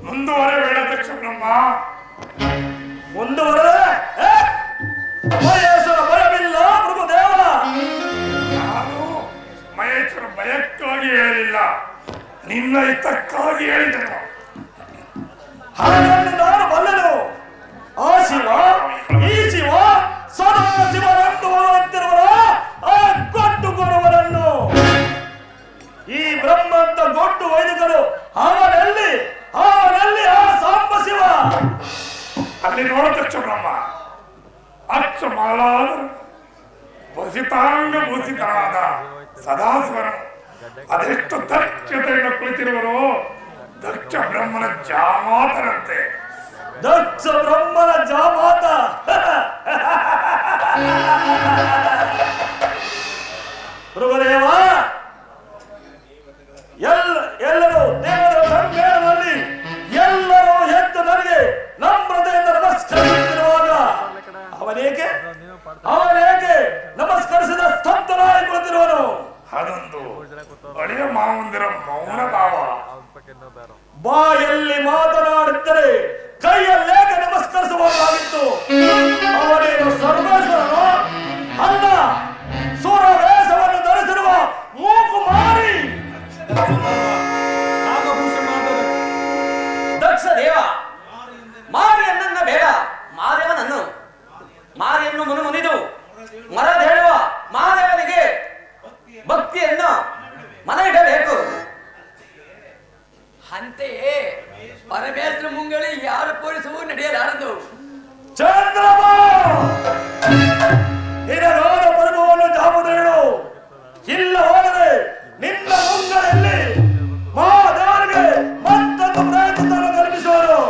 Speaker 3: ಮುಂದುವರೆಬೇಡ ದಕ್ಷ ಬ್ರಹ್ಮ.
Speaker 1: ಮುಂದುವರೆದರೆ ಮಹೇಶ್ವರ ಭಯವಿಲ್ಲ ಪ್ರಭುದೇವ.
Speaker 3: ನಾನು ಮಹೇಶ್ವರ ಭಯಕ್ಕಾಗಿ ಹೇಳಿಲ್ಲ, ನಿನ್ನ ಹಿತಕ್ಕಾಗಿ ಹೇಳಿದನು.
Speaker 1: ಹಾಗನ್ನು ನಾನು ಬಲ್ಲೆನು. ಆ ಶಿವ ಈ ಶಿವ ಸದಾ ಶಿವನನ್ನು ಹೊರತಿರುವರ ಆ ಗೊಟ್ಟು ಕೊಡುವರನ್ನು ಈ ಬ್ರಹ್ಮಂತ ಗೊಟ್ಟು ವೈದಿಕರು ಅವನಲ್ಲಿ ಆ ಸಾಂಬ ಶಿವ.
Speaker 3: ಅಲ್ಲಿ ನೋಡ ದಕ್ಷ ಬ್ರಹ್ಮ, ಅಚ್ಚ ಮಾಲಾದ ಭಸಿತಾಂಗ ಭೂಷಿತನಾದ ಸದಾಶಿವನು ಅದೆಷ್ಟು ದಕ್ಷತೆಯಿಂದ ಕುಳಿತಿರುವರು. ದಕ್ಷ ಬ್ರಹ್ಮನ ಜಾಮಾತರಂತೆ.
Speaker 1: ದಕ್ಷ ಬ್ರಹ್ಮನ ಜಾಮಾತ. ಪ್ರಭುದೇವ, ಎಲ್ಲರೂ ದೇವರ ಸಮ್ಮೇಳನದಲ್ಲಿ ಎಲ್ಲರೂ ಎದ್ದು ನನಗೆ ನಮ್ರತೆಯಿಂದ ನಮಸ್ಕರಿಸುತ್ತಿರುವಾಗ ಅವನೇಕೆ ನಮಸ್ಕರಿಸಿದ ಸ್ತಬ್ಧನಾಗಿ ಕುಳಿತಿರುವನು.
Speaker 3: ಅದೊಂದು ಹಳೆಯ ಮಾವಂದಿರ ಮೌನ ಭಾವ.
Speaker 1: ಬಾಯಲ್ಲಿ ಮಾತನಾಡಿದ್ದರೆ ಕೈಯಲ್ಲೇಕೆ ನಮಸ್ಕರಿಸಬಹುದಾಗಿತ್ತು. ಅವನೇನು ಸರ್ವೇಶ್ವರನು ಅಲ್ಲ, ಸುರವೇಶವನ್ನು ಧರಿಸಿರುವ ಮೂಕು ಮಾರಿ.
Speaker 6: ದಕ್ಷ ದೇವ, ಮಾರಿಯನ್ನ ಬೇಡ, ಮಾದೇವನನ್ನು ಮಾರಿಯನ್ನು ಮುನಿದು ಮರದೇಳುವ ಮಾದೇವನಿಗೆ ಭಕ್ತಿಯನ್ನು ಮನ ಇಡಬೇಕು.
Speaker 7: ಅಂತೆಯೇ ಪರಮೇಶ್ವರ ಮುಂಗಳಿ ಯಾರು ಪೋಲಿಸುವು ನಡೆಯಲಾರದು.
Speaker 1: ಚಂದ್ರಮ ನಿನಗಾದ ಪರ್ವವನ್ನು ಜಾಬುದೇಳು. ಇಲ್ಲ ಹೋದರೆ ನಿನ್ನ ಮುಂಗಳೆಯಲ್ಲಿ ಮಹಾದೇವರಿಗೆ ಮತ್ತೊಂದು ಪ್ರಯತ್ನವನ್ನು ಕಲ್ಪಿಸುವರು.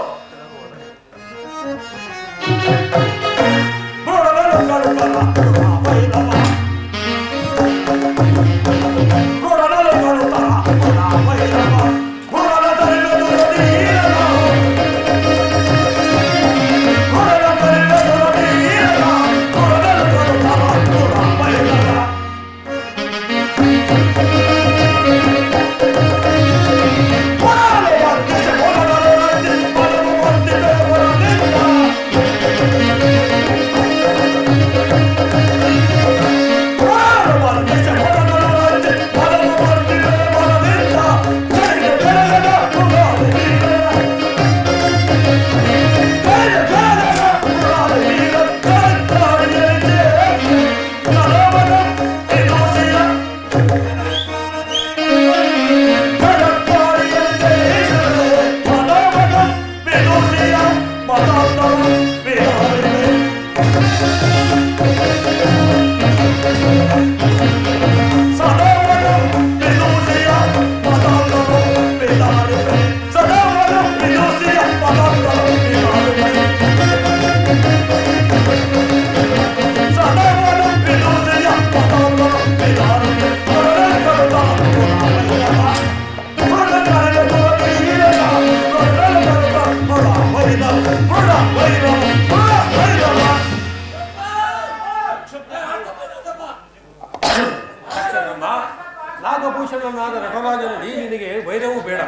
Speaker 1: ನಾಗಭೂಷಣನಾದ ನಟರಾಜನಲ್ಲಿ ನಿನಗೆ ವೈರವೂ ಬೇಡ.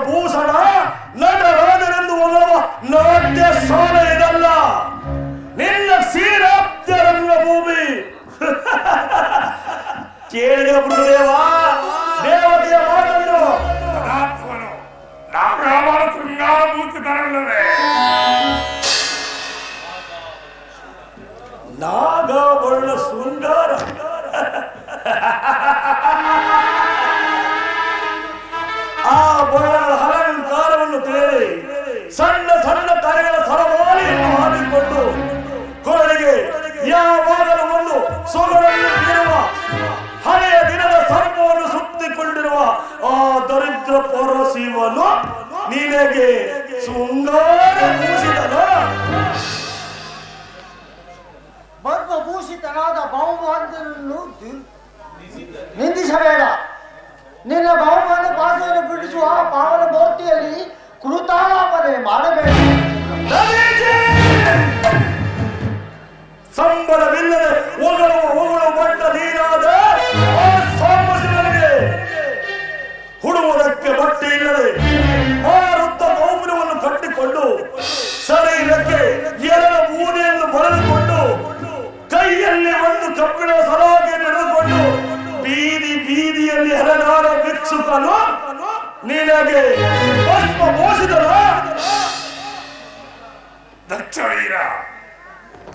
Speaker 3: ಭೂಷಣ ನಟರಾಜನೆಂದು ಹೊಗಳುವ ನಾಟ್ಯ ಶಾಲೆ ಇದಲ್ಲ, ನಿನ್ನ ಕ್ಷೀರಾಬ್ಜರಂಗ ಭೂಮಿ. ಕೇಳಿದ ಗುರುದೇವ, ದೇವತೆಯ ಮಾತನ್ನು
Speaker 8: ನಾಗರಾವರ ಶೃಂಗಾರಭೂಷಿತರಲ್ಲವೇ?
Speaker 3: ನಾಗವರ್ಣ ಶೃಂಗಾರ. ಆ ಬಣ್ಣದ ಅಲಂಕಾರವನ್ನು ತಿಳಿಯಲಿ ಸಣ್ಣ ಸಣ್ಣ ಕರೆಗಳ ಸರಮಾಲೆಯನ್ನು ಹಾಕಿಕೊಂಡು ಕೊರಳಿಗೆ ಯಾವಾಗಲೂ ಒಂದು ಸೊಗಡನ್ನು ಬೀರುವ ಹಳೆಯ ದಿನದ ಸರ್ಪವನ್ನು ಸುತ್ತಿಕೊಂಡಿರುವ ಆ ದರಿದ್ರ ಪರಶಿವನು ನಿನಗೆ ಶೃಂಗಾರ ಭೂಷಿತನು.
Speaker 9: ಪದ್ಮಭೂಷಿತನಾದ ಬಹುಮಾನವನ್ನು ನಿಂದಿಸಬೇಡ. ನಿನ್ನ ಬಹುಮಾನ ಭಾಷೆಯನ್ನು ಬಿಡಿಸುವ ಪಾವನ ಮೂರ್ತಿಯಲ್ಲಿ ಕೃತಾಲಾಪನೆ ಮಾಡಬೇಡ.
Speaker 3: ಸಂಬಳವಿಲ್ಲದೆ ಹೊಗಳು ಬಂದ ನೀರಾದ ಆ ಸಾಂಬಶಿವನಿಗೆ ಹುಡುವುದಕ್ಕೆ ಬಟ್ಟೆ ಇಲ್ಲದೆ ಮಾರುತ್ತ ಗೌಪುರವನ್ನು ಕಟ್ಟಿಕೊಂಡು ಶರೀರಕ್ಕೆ ಎರಡು ಮೂನೆಯನ್ನು ಬರೆದುಕೊಂಡು ಕೈಯಲ್ಲಿ ಒಂದು ಕಬ್ಬಿಣ ಸಲಾಗೆ ನಡೆದುಕೊಂಡು ಬೀದಿ ಬೀದಿಯಲ್ಲಿ ಹಲನಾರ ಭಿಕ್ಷುಕನು ನಿನಗೆ ಭಸ್ಮ ಮೋಸಿದನ.
Speaker 8: ದಕ್ಷವೀರ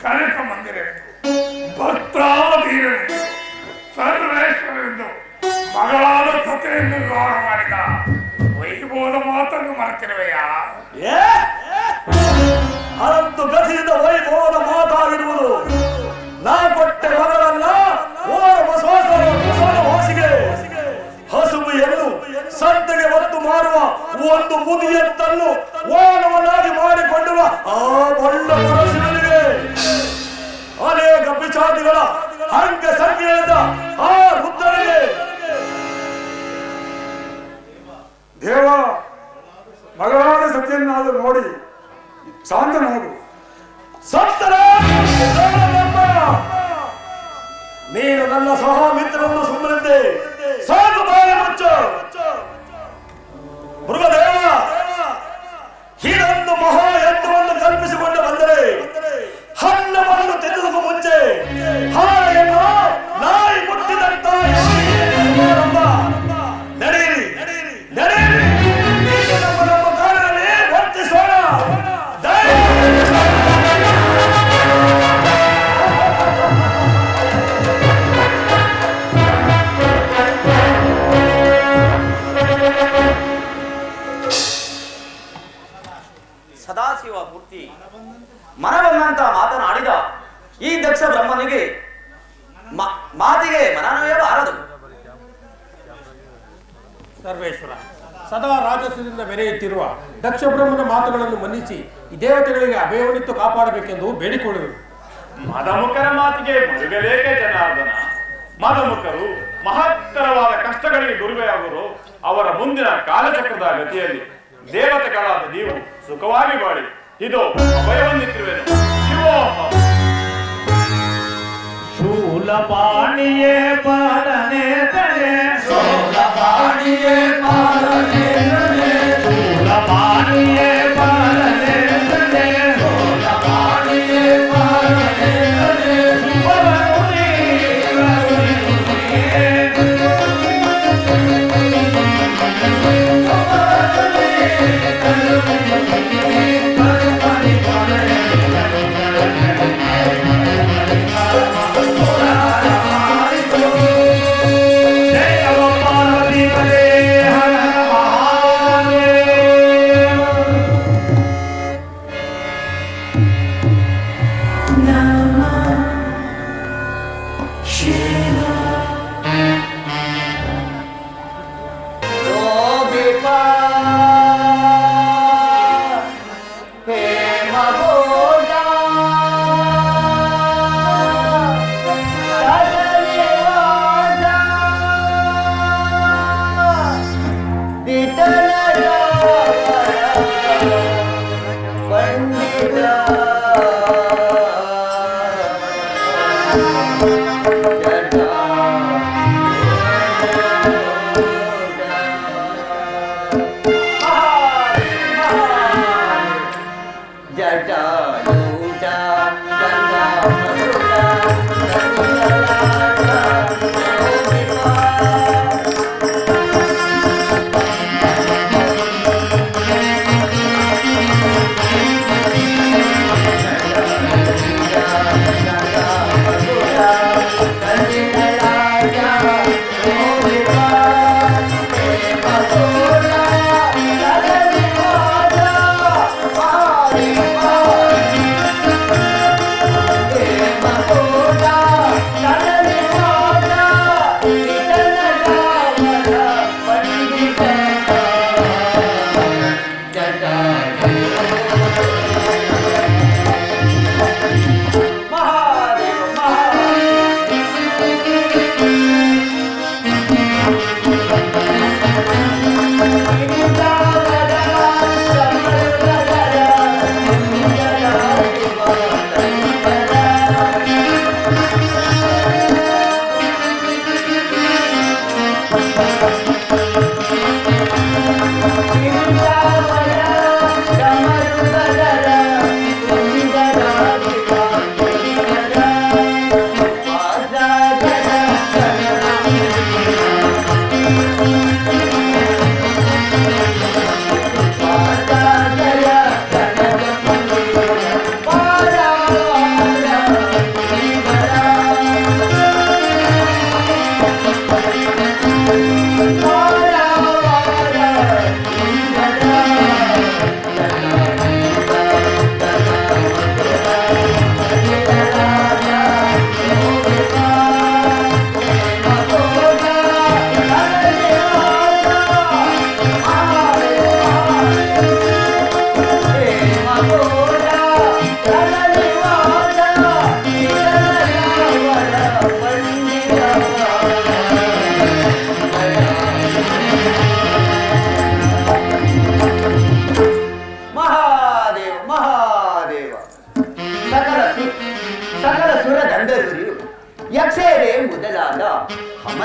Speaker 8: ಕನಕ ಮಂದಿರವೆಂದು ಭಕ್ತಾವಧೀರನೆಂದು ಸರ್ವೇಶ್ವರೆಂದು ಮಗಳಾದ ಸತೆಯನ್ನು ವಿವಾಹ ಮಾಡಿದ ವೈಭವದ ಮಾತನ್ನು ಮರೆತಿರುವೆಯಾ?
Speaker 3: ಅದಂತೂ ಗತಿಯಿಂದ ವೈಭವದ ಮಾತಾಗಿರುವುದು. ನಾ ಕೊಟ್ಟೆ ಮಗಳನ್ನ ಹಾಸಿಗೆ ಹಸುವೆಯನ್ನು ಸಂತೆಗೆ ಒತ್ತು ಮಾರುವ ಒಂದು ಮುದಿಯತ್ತನ್ನು ಓಣವನ್ನಾಗಿ ಮಾಡಿಕೊಂಡಿರುವ ಆ ಬಣ್ಣ ಪರಶಿವನಿಗೆ ಅನೇಕ ಪಿಚಾತಿಗಳ ಅಂಕೆ ಸಂಖ್ಯೆಯಿಂದ ಆ ವೃದ್ಧನಿಗೆ
Speaker 8: ದೇವ, ಮಗಳಾದ ಸತ್ಯನ್ನಾದರೂ ನೋಡಿ ಶಾಂತನಾಗು.
Speaker 3: ಸತ್ತರ ನೀನು ನನ್ನ ಸಹ ಮಿತ್ರರನ್ನು ಸುಮ್ಮನಿದ್ದೆ ಸಾಕು, ಬಾಯಿ ಮುಚ್ಚು. ಮೃಗದೇವ, ಇದೊಂದು ಮಹಾ ಯಜ್ಞವನ್ನು ಕಲ್ಪಿಸಿಕೊಂಡು ಬಂದರೆ ಹಣ್ಣವನ್ನು ತೆಗೆದುಕ ಮುಂಚೆ ಹಾಳೆಯನ್ನು ನಾಯಿ ಮುಟ್ಟಿದಂತ ನಡೆಯಿರಿ ನಡೆಯಿರಿ, ನಮ್ಮ ಕಾಲದಲ್ಲಿ ವರ್ತಿಸೋಣ.
Speaker 6: ಸದಾಶಿವ ಮೂರ್ತಿ ಮನವನ್ನಂತ ಮಾತನಾಡಿದ ಈ ದಕ್ಷ ಬ್ರಹ್ಮನಿಗೆ ಮಾತಿಗೆ ಮನನವೇ ಬಾರದು.
Speaker 2: ಸರ್ವೇಶ್ವರ, ಸದಾ ರಾಜಸದಿಂದ ಮೆರೆಯುತ್ತಿರುವ ದಕ್ಷ ಬ್ರಹ್ಮನ ಮಾತುಗಳನ್ನು ಮನ್ನಿಸಿ ಈ ದೇವತೆಗಳಿಗೆ ಅಭಯವನ್ನಿತ್ತು ಕಾಪಾಡಬೇಕೆಂದು ಬೇಡಿಕೊಳ್ಳುವುದು.
Speaker 1: ಮದಮುಖರ ಮಾತಿಗೆ ಮುಳುಗಲೇಕೆ ಜನಾರ್ದನ? ಮದಮುಖರು ಮಹತ್ತರವಾದ ಕಷ್ಟಗಳಿಗೆ ಗುರುವೆಯಾಗುವರು. ಅವರ ಮುಂದಿನ ಕಾಲಚಕ್ರದ ಗತಿಯಲ್ಲಿ ದೇವತೆಗಳಾದ ನೀವು ಸುಖವಾಗಿ ಬಾಳಿ. ಇದು ಅಭಯವನ್ನಿತ್ತಿರುವೆನು. ಶಿವೋಹಂ.
Speaker 5: ಶೂಲಪಾಣಿಯೇ ಪಾಲನೆ ತಲೆ,
Speaker 7: ಶೂಲಪಾಣಿಯೇ ಪಾಲನೆ ತಲೆ,
Speaker 5: ಶೂಲಪಾಣಿಯೇ ಪಾಲನೆ ತಲೆ,
Speaker 7: ಶೂಲಪಾಣಿಯೇ ಪಾಲನೆ ತಲೆ,
Speaker 5: ಶಿವನುಡಿ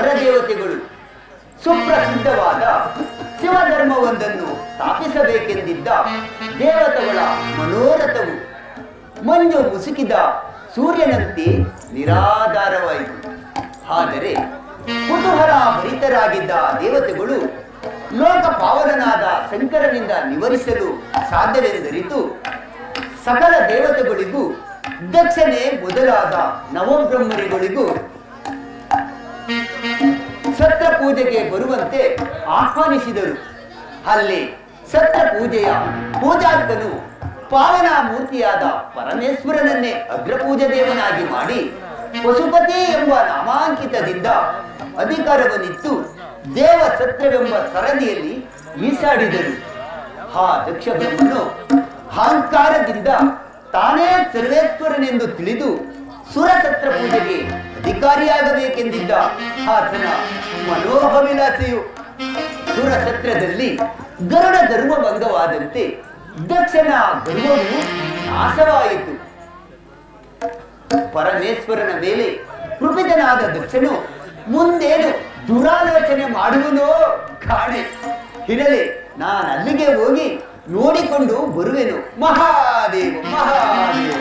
Speaker 4: ಪರದೇವತೆಗಳು ಸುಪ್ರಸಿದ್ಧವಾದ ಶಿವಧರ್ಮವೊಂದನ್ನು ಸ್ಥಾಪಿಸಬೇಕೆಂದಿದ್ದ ದೇವತೆಗಳ ಮನೋರಥವು ಮಂಜು ಮುಸುಕಿದ ಸೂರ್ಯನಂತೆ ನಿರಾಧಾರವಾಯಿತು. ಆದರೆ ಕುತೂಹಲ ಭರಿತರಾಗಿದ್ದ ದೇವತೆಗಳು ಲೋಕ ಪಾವನನಾದ ಶಂಕರನಿಂದ ನಿವರಿಸಲು ಸಾಧ್ಯವೆಂದರಿತು ಸಕಲ ದೇವತೆಗಳಿಗೂ ದಕ್ಷನೇ ಮೊದಲಾದ ನವಬ್ರಹ್ಮರಿಗಳಿಗೂ ಸತ್ರ ಪೂಜೆಗೆ ಬರುವಂತೆ ಆಹ್ವಾನಿಸಿದರು. ಅಲ್ಲಿ ಸತ್ರ ಪೂಜೆಯ ಪೂಜಾರ್ಕನು ಪಾವನ ಮೂರ್ತಿಯಾದ ಪರಮೇಶ್ವರನನ್ನೇ ಅಗ್ರಪೂಜಾ ದೇವನಾಗಿ ಮಾಡಿ ಪಶುಪತಿ ಎಂಬ ನಾಮಾಂಕಿತದಿಂದ ಅಧಿಕಾರವನ್ನಿತ್ತು ದೇವ ಸತ್ರವೆಂಬ ಸರದಿಯಲ್ಲಿ ಈಸಾಡಿದರು. ಆ ದಕ್ಷ ಬ್ರಹ್ಮನು ಅಹಂಕಾರದಿಂದ ತಾನೇ ಸರ್ವೇಶ್ವರನೆಂದು ತಿಳಿದು ಸುರಸತ್ರ ಪೂಜೆಗೆ ಅಧಿಕಾರಿಯಾಗಬೇಕೆಂದಿದ್ದ ಆತನ ಮನೋಹವಿಲಾಸೆಯು ಸುರಸತ್ರದಲ್ಲಿ ಗರುಡ ಧರ್ಮಭಂಗವಾದಂತೆ ದಕ್ಷನ ಗರ್ವವು ನಾಶವಾಯಿತು. ಪರಮೇಶ್ವರನ ಮೇಲೆ ಕೃಪಿತನಾದ ದಕ್ಷನು ಮುಂದೇನು ದುರಾಲೋಚನೆ ಮಾಡುವನೋ ಕಾಣೆ. ಇರಲಿ, ನಾನು ಅಲ್ಲಿಗೆ ಹೋಗಿ ನೋಡಿಕೊಂಡು ಬರುವೆನು. ಮಹಾದೇವ ಮಹಾದೇವ.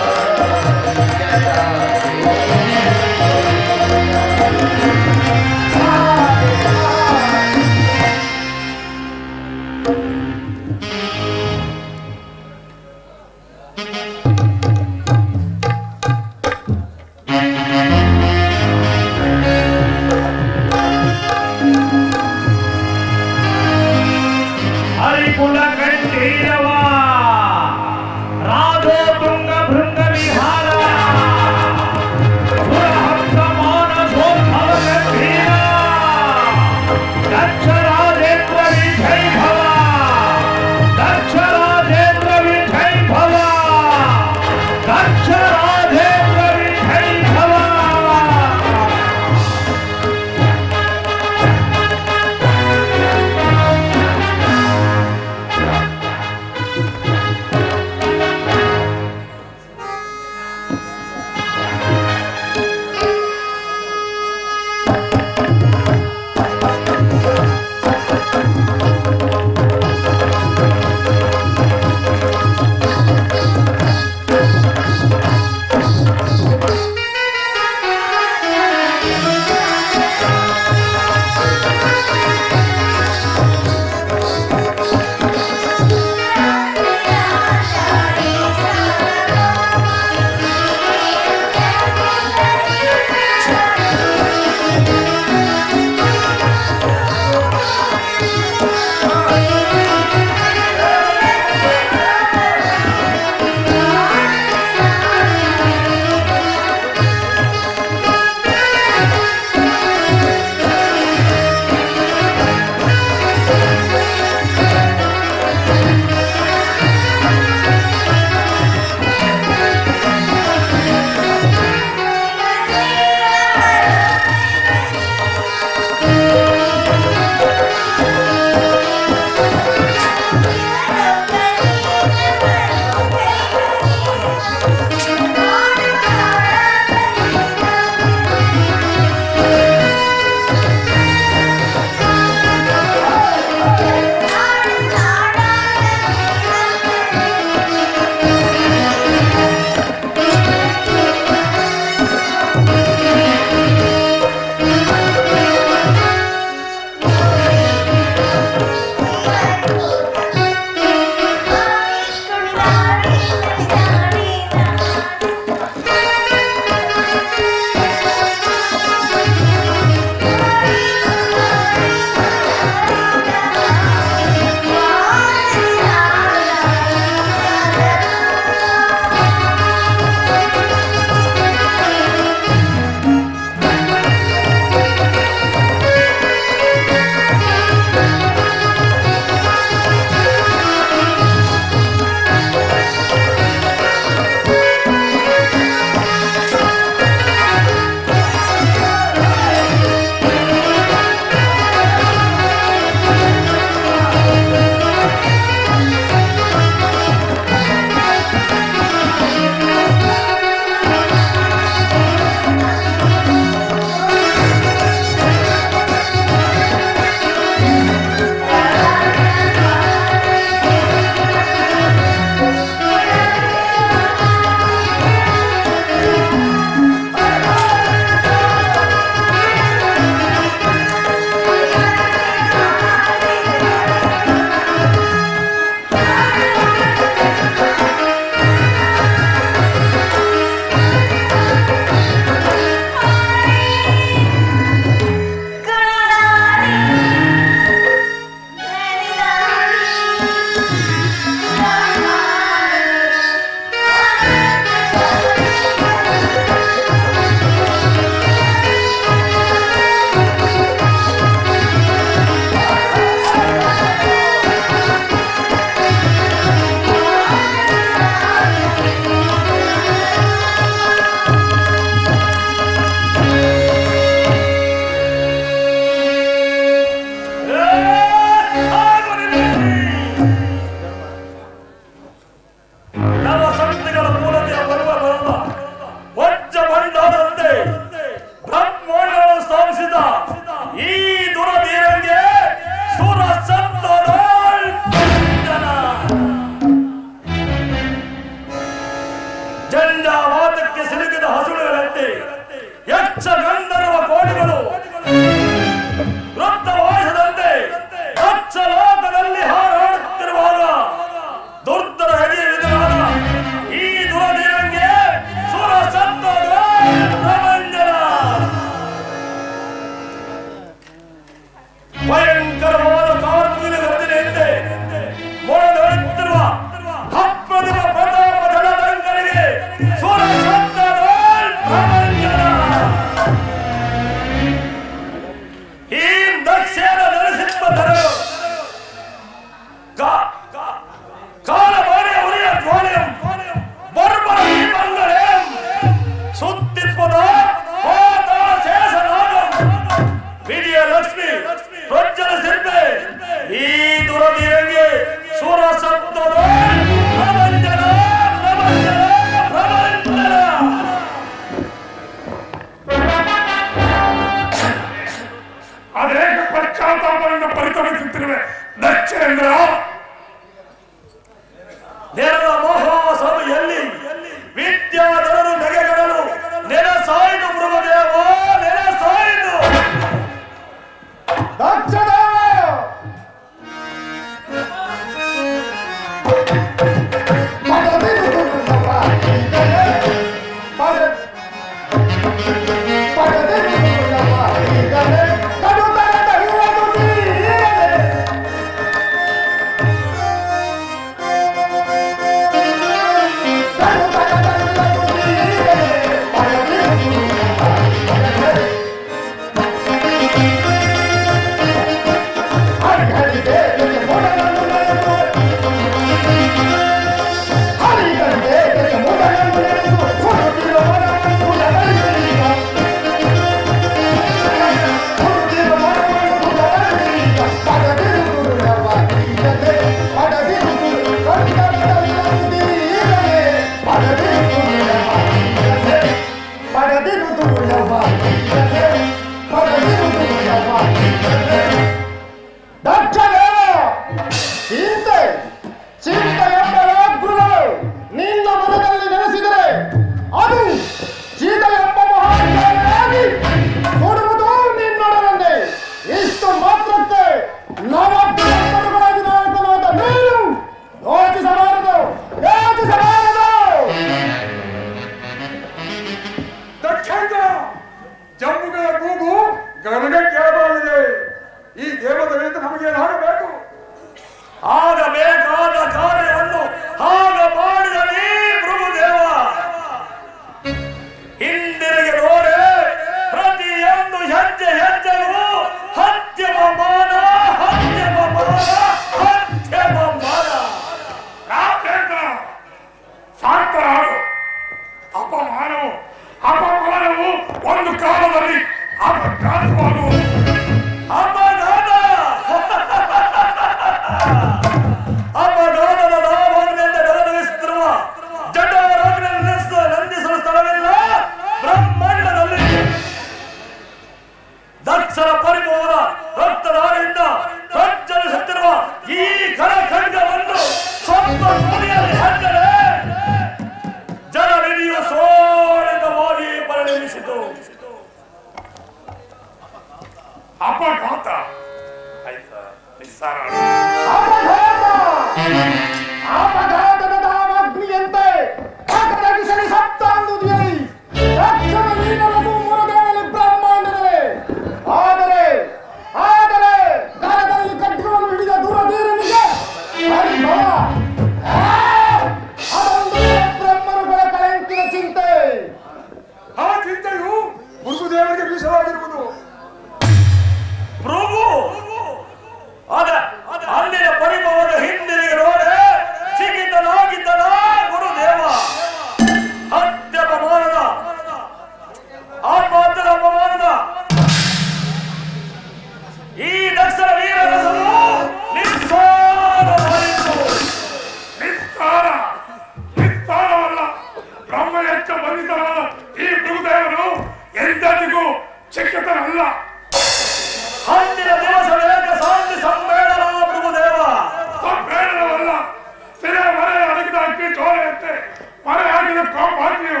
Speaker 3: ಮನೆ ಹಾಕಿದ ಕಾಪಾಡಿಯು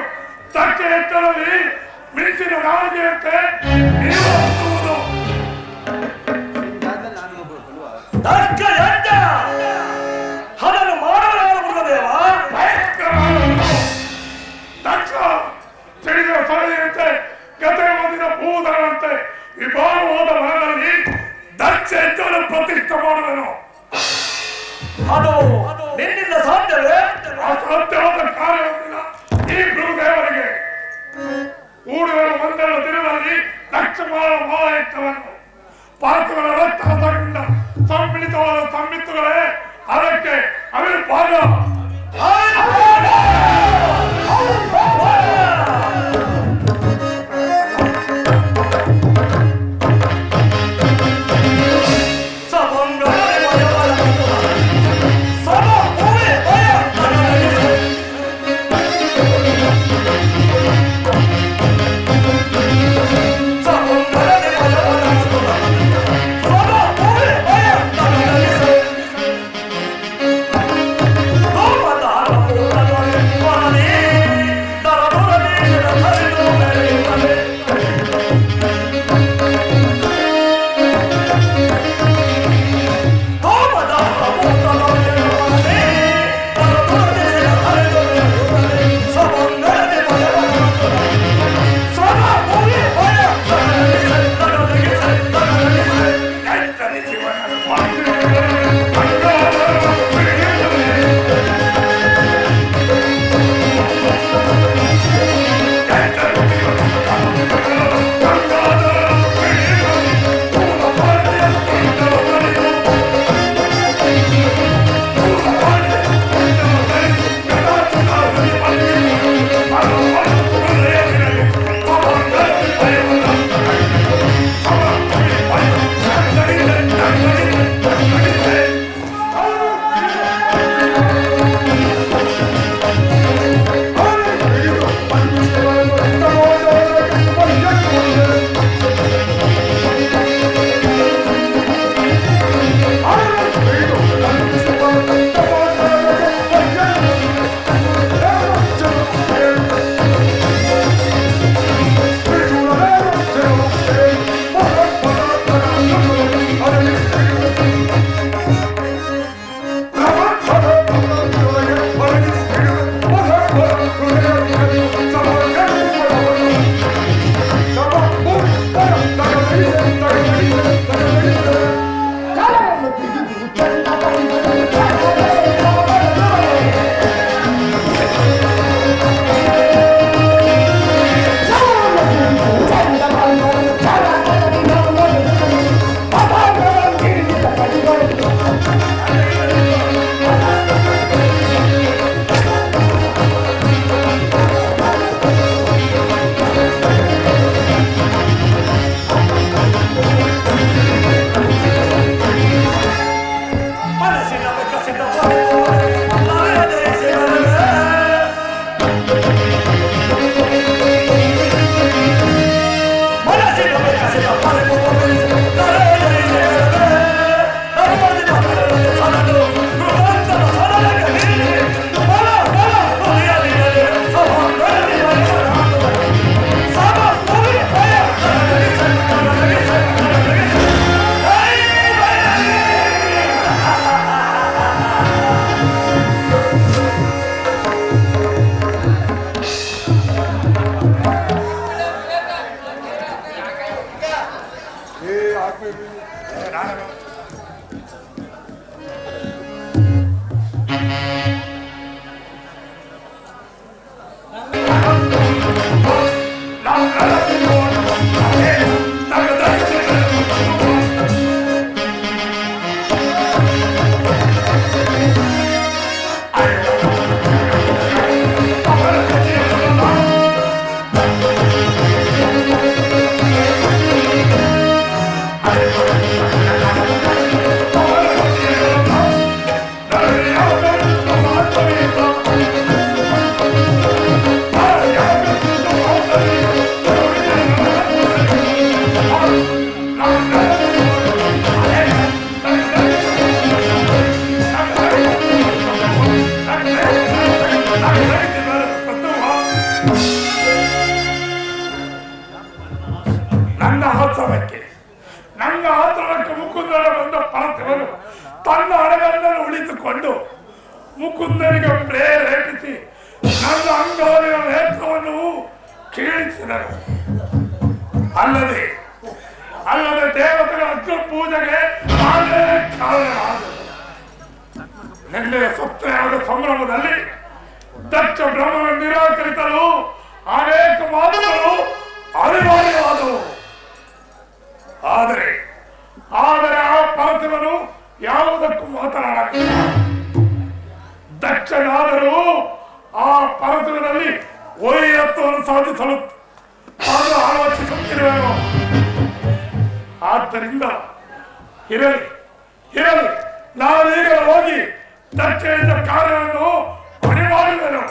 Speaker 3: ತಟ್ಟೆ ಎತ್ತರಲ್ಲಿ ಮಿಂಚಿನ ನಾಳಿಗೆಯಂತೆ ನೀವು ಹತ್ತುವುದು.
Speaker 5: ದರ್ಕ ಯಜ್ಞ ಅದನ್ನು ಮಾಡಲಾರ ಮೃಗದೇವ.
Speaker 3: ದಕ್ಷ ತಿಳಿದ ಸಲಹೆಯಂತೆ ಗತೆ ಓದಿದ ಭೂಧರಂತೆ ವಿಭಾಗವಾದ ಮನದಲ್ಲಿ ದಕ್ಷ ಎದ್ದನ್ನು ಪ್ರತಿಷ್ಠೆ ಮಾಡುವನು.
Speaker 5: ಅದು ನಿನ್ನಿಂದ ಸಾಧ್ಯವೇ?
Speaker 3: ಅಸಾಧ್ಯವಾದ ಕಾರ್ಯವನ್ನಿಲ್ಲ ಈ ಗುರುದೇವರಿಗೆ. ಕೂಡುವ ಒಂದೆರಡು ದಿನದಲ್ಲಿ ದಕ್ಷ ಮಹಾಯಜ್ಞವನ್ನು ಪಾರ್ಥಗಳ ರಕ್ತದಿಂದ ಸಮ್ಮಿಳಿತವಾದ ಸಂಬಿತ್ತುಗಳೇ ಅದಕ್ಕೆ ಅವಿರ್ಭಾಗ.
Speaker 5: Oh!
Speaker 3: ನನ್ನ ಆತರಕ್ಕೆ ಮುಕುಂದನ ಬಂದ ಪಾರ್ಥಿವನು ತನ್ನ ಹಣೆಗಳನ್ನು ಉಳಿಸಿಕೊಂಡು ಮುಕುಂದನಿಗೆ ಪ್ರೇರೇಪಿಸಿ ನನ್ನ ಅಂಗವಲಿನ ನೇತ್ರವನ್ನು ಕೀಳಿಸಿದರು. ಅಲ್ಲದೆ ದೇವತೆಗಳ ಅಗ್ರ ಪೂಜೆಗೆ ನಾನೇ ಕಾರಣನಾದರು. ನಿನ್ನೆಯ ಸತ್ಯಯಾಗ ಸಂಭ್ರಮದಲ್ಲಿ ದಕ್ಷ ಬ್ರಹ್ಮನ ನಿರಾಕರಿಸಲು ಅನೇಕ ಮಾತುಗಳು ಅನಿವಾರ್ಯವಾದವು. ಆದರೆ ಆ ಪಾರ್ಥಿವನು ಯಾವುದಕ್ಕೂ ಮಾತನಾಡಲಿಲ್ಲ. ದಕ್ಷನಾದರೂ ಆ ಪಾರ್ಥಿವನಲ್ಲಿ ವೈರತ್ವವನ್ನು ಸಾಧಿಸಲು ತಾನು ಆಲೋಚಿಸುತ್ತಿರುವೆನು. ಆದ್ದರಿಂದ ಇರಲಿ ನಾನೀಗ ಹೋಗಿ ದಕ್ಷಿಣದ ಕಾರ್ಯವನ್ನು ಕೊನೆ ಮಾಡಿದೆನು.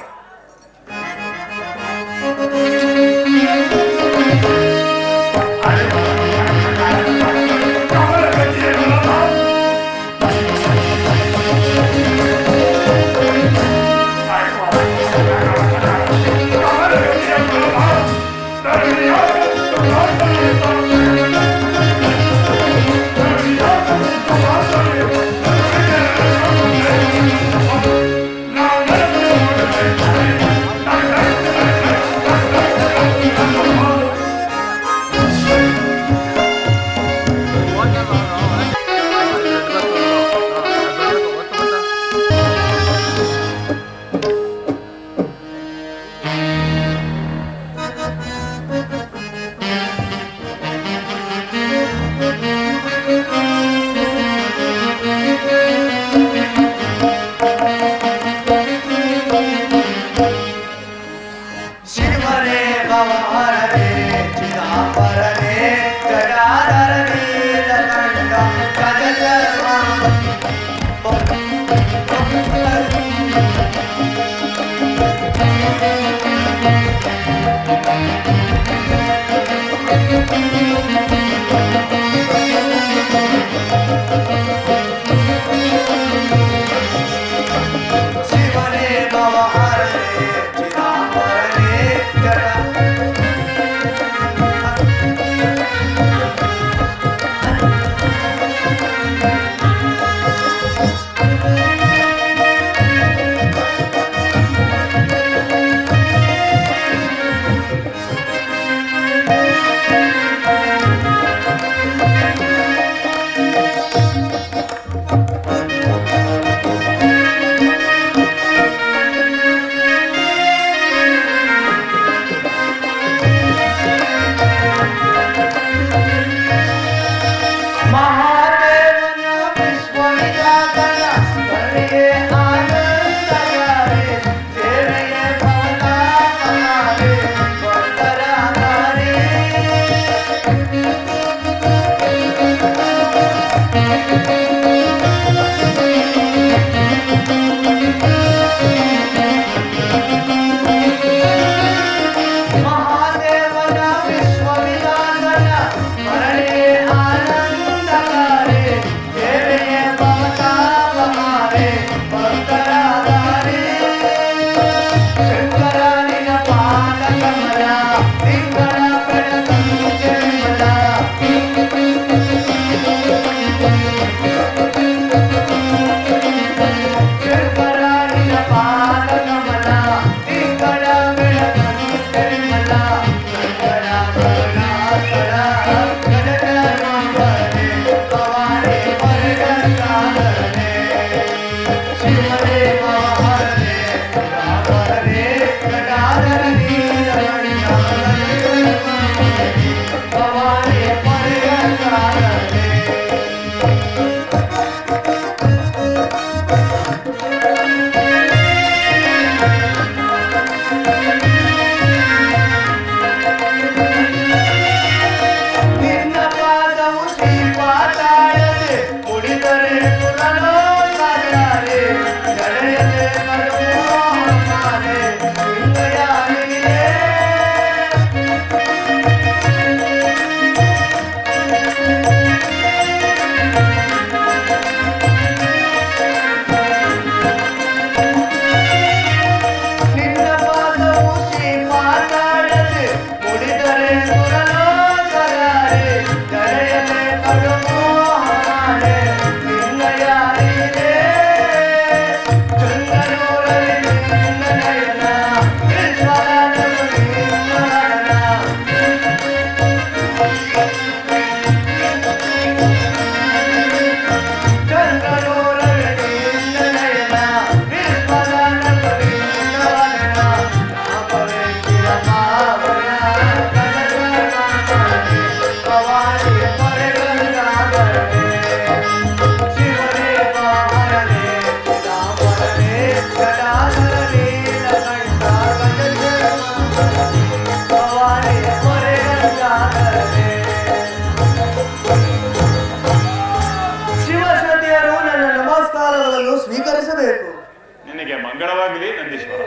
Speaker 1: ಆಗಲಿ ನಂದೀಶ್ವರ.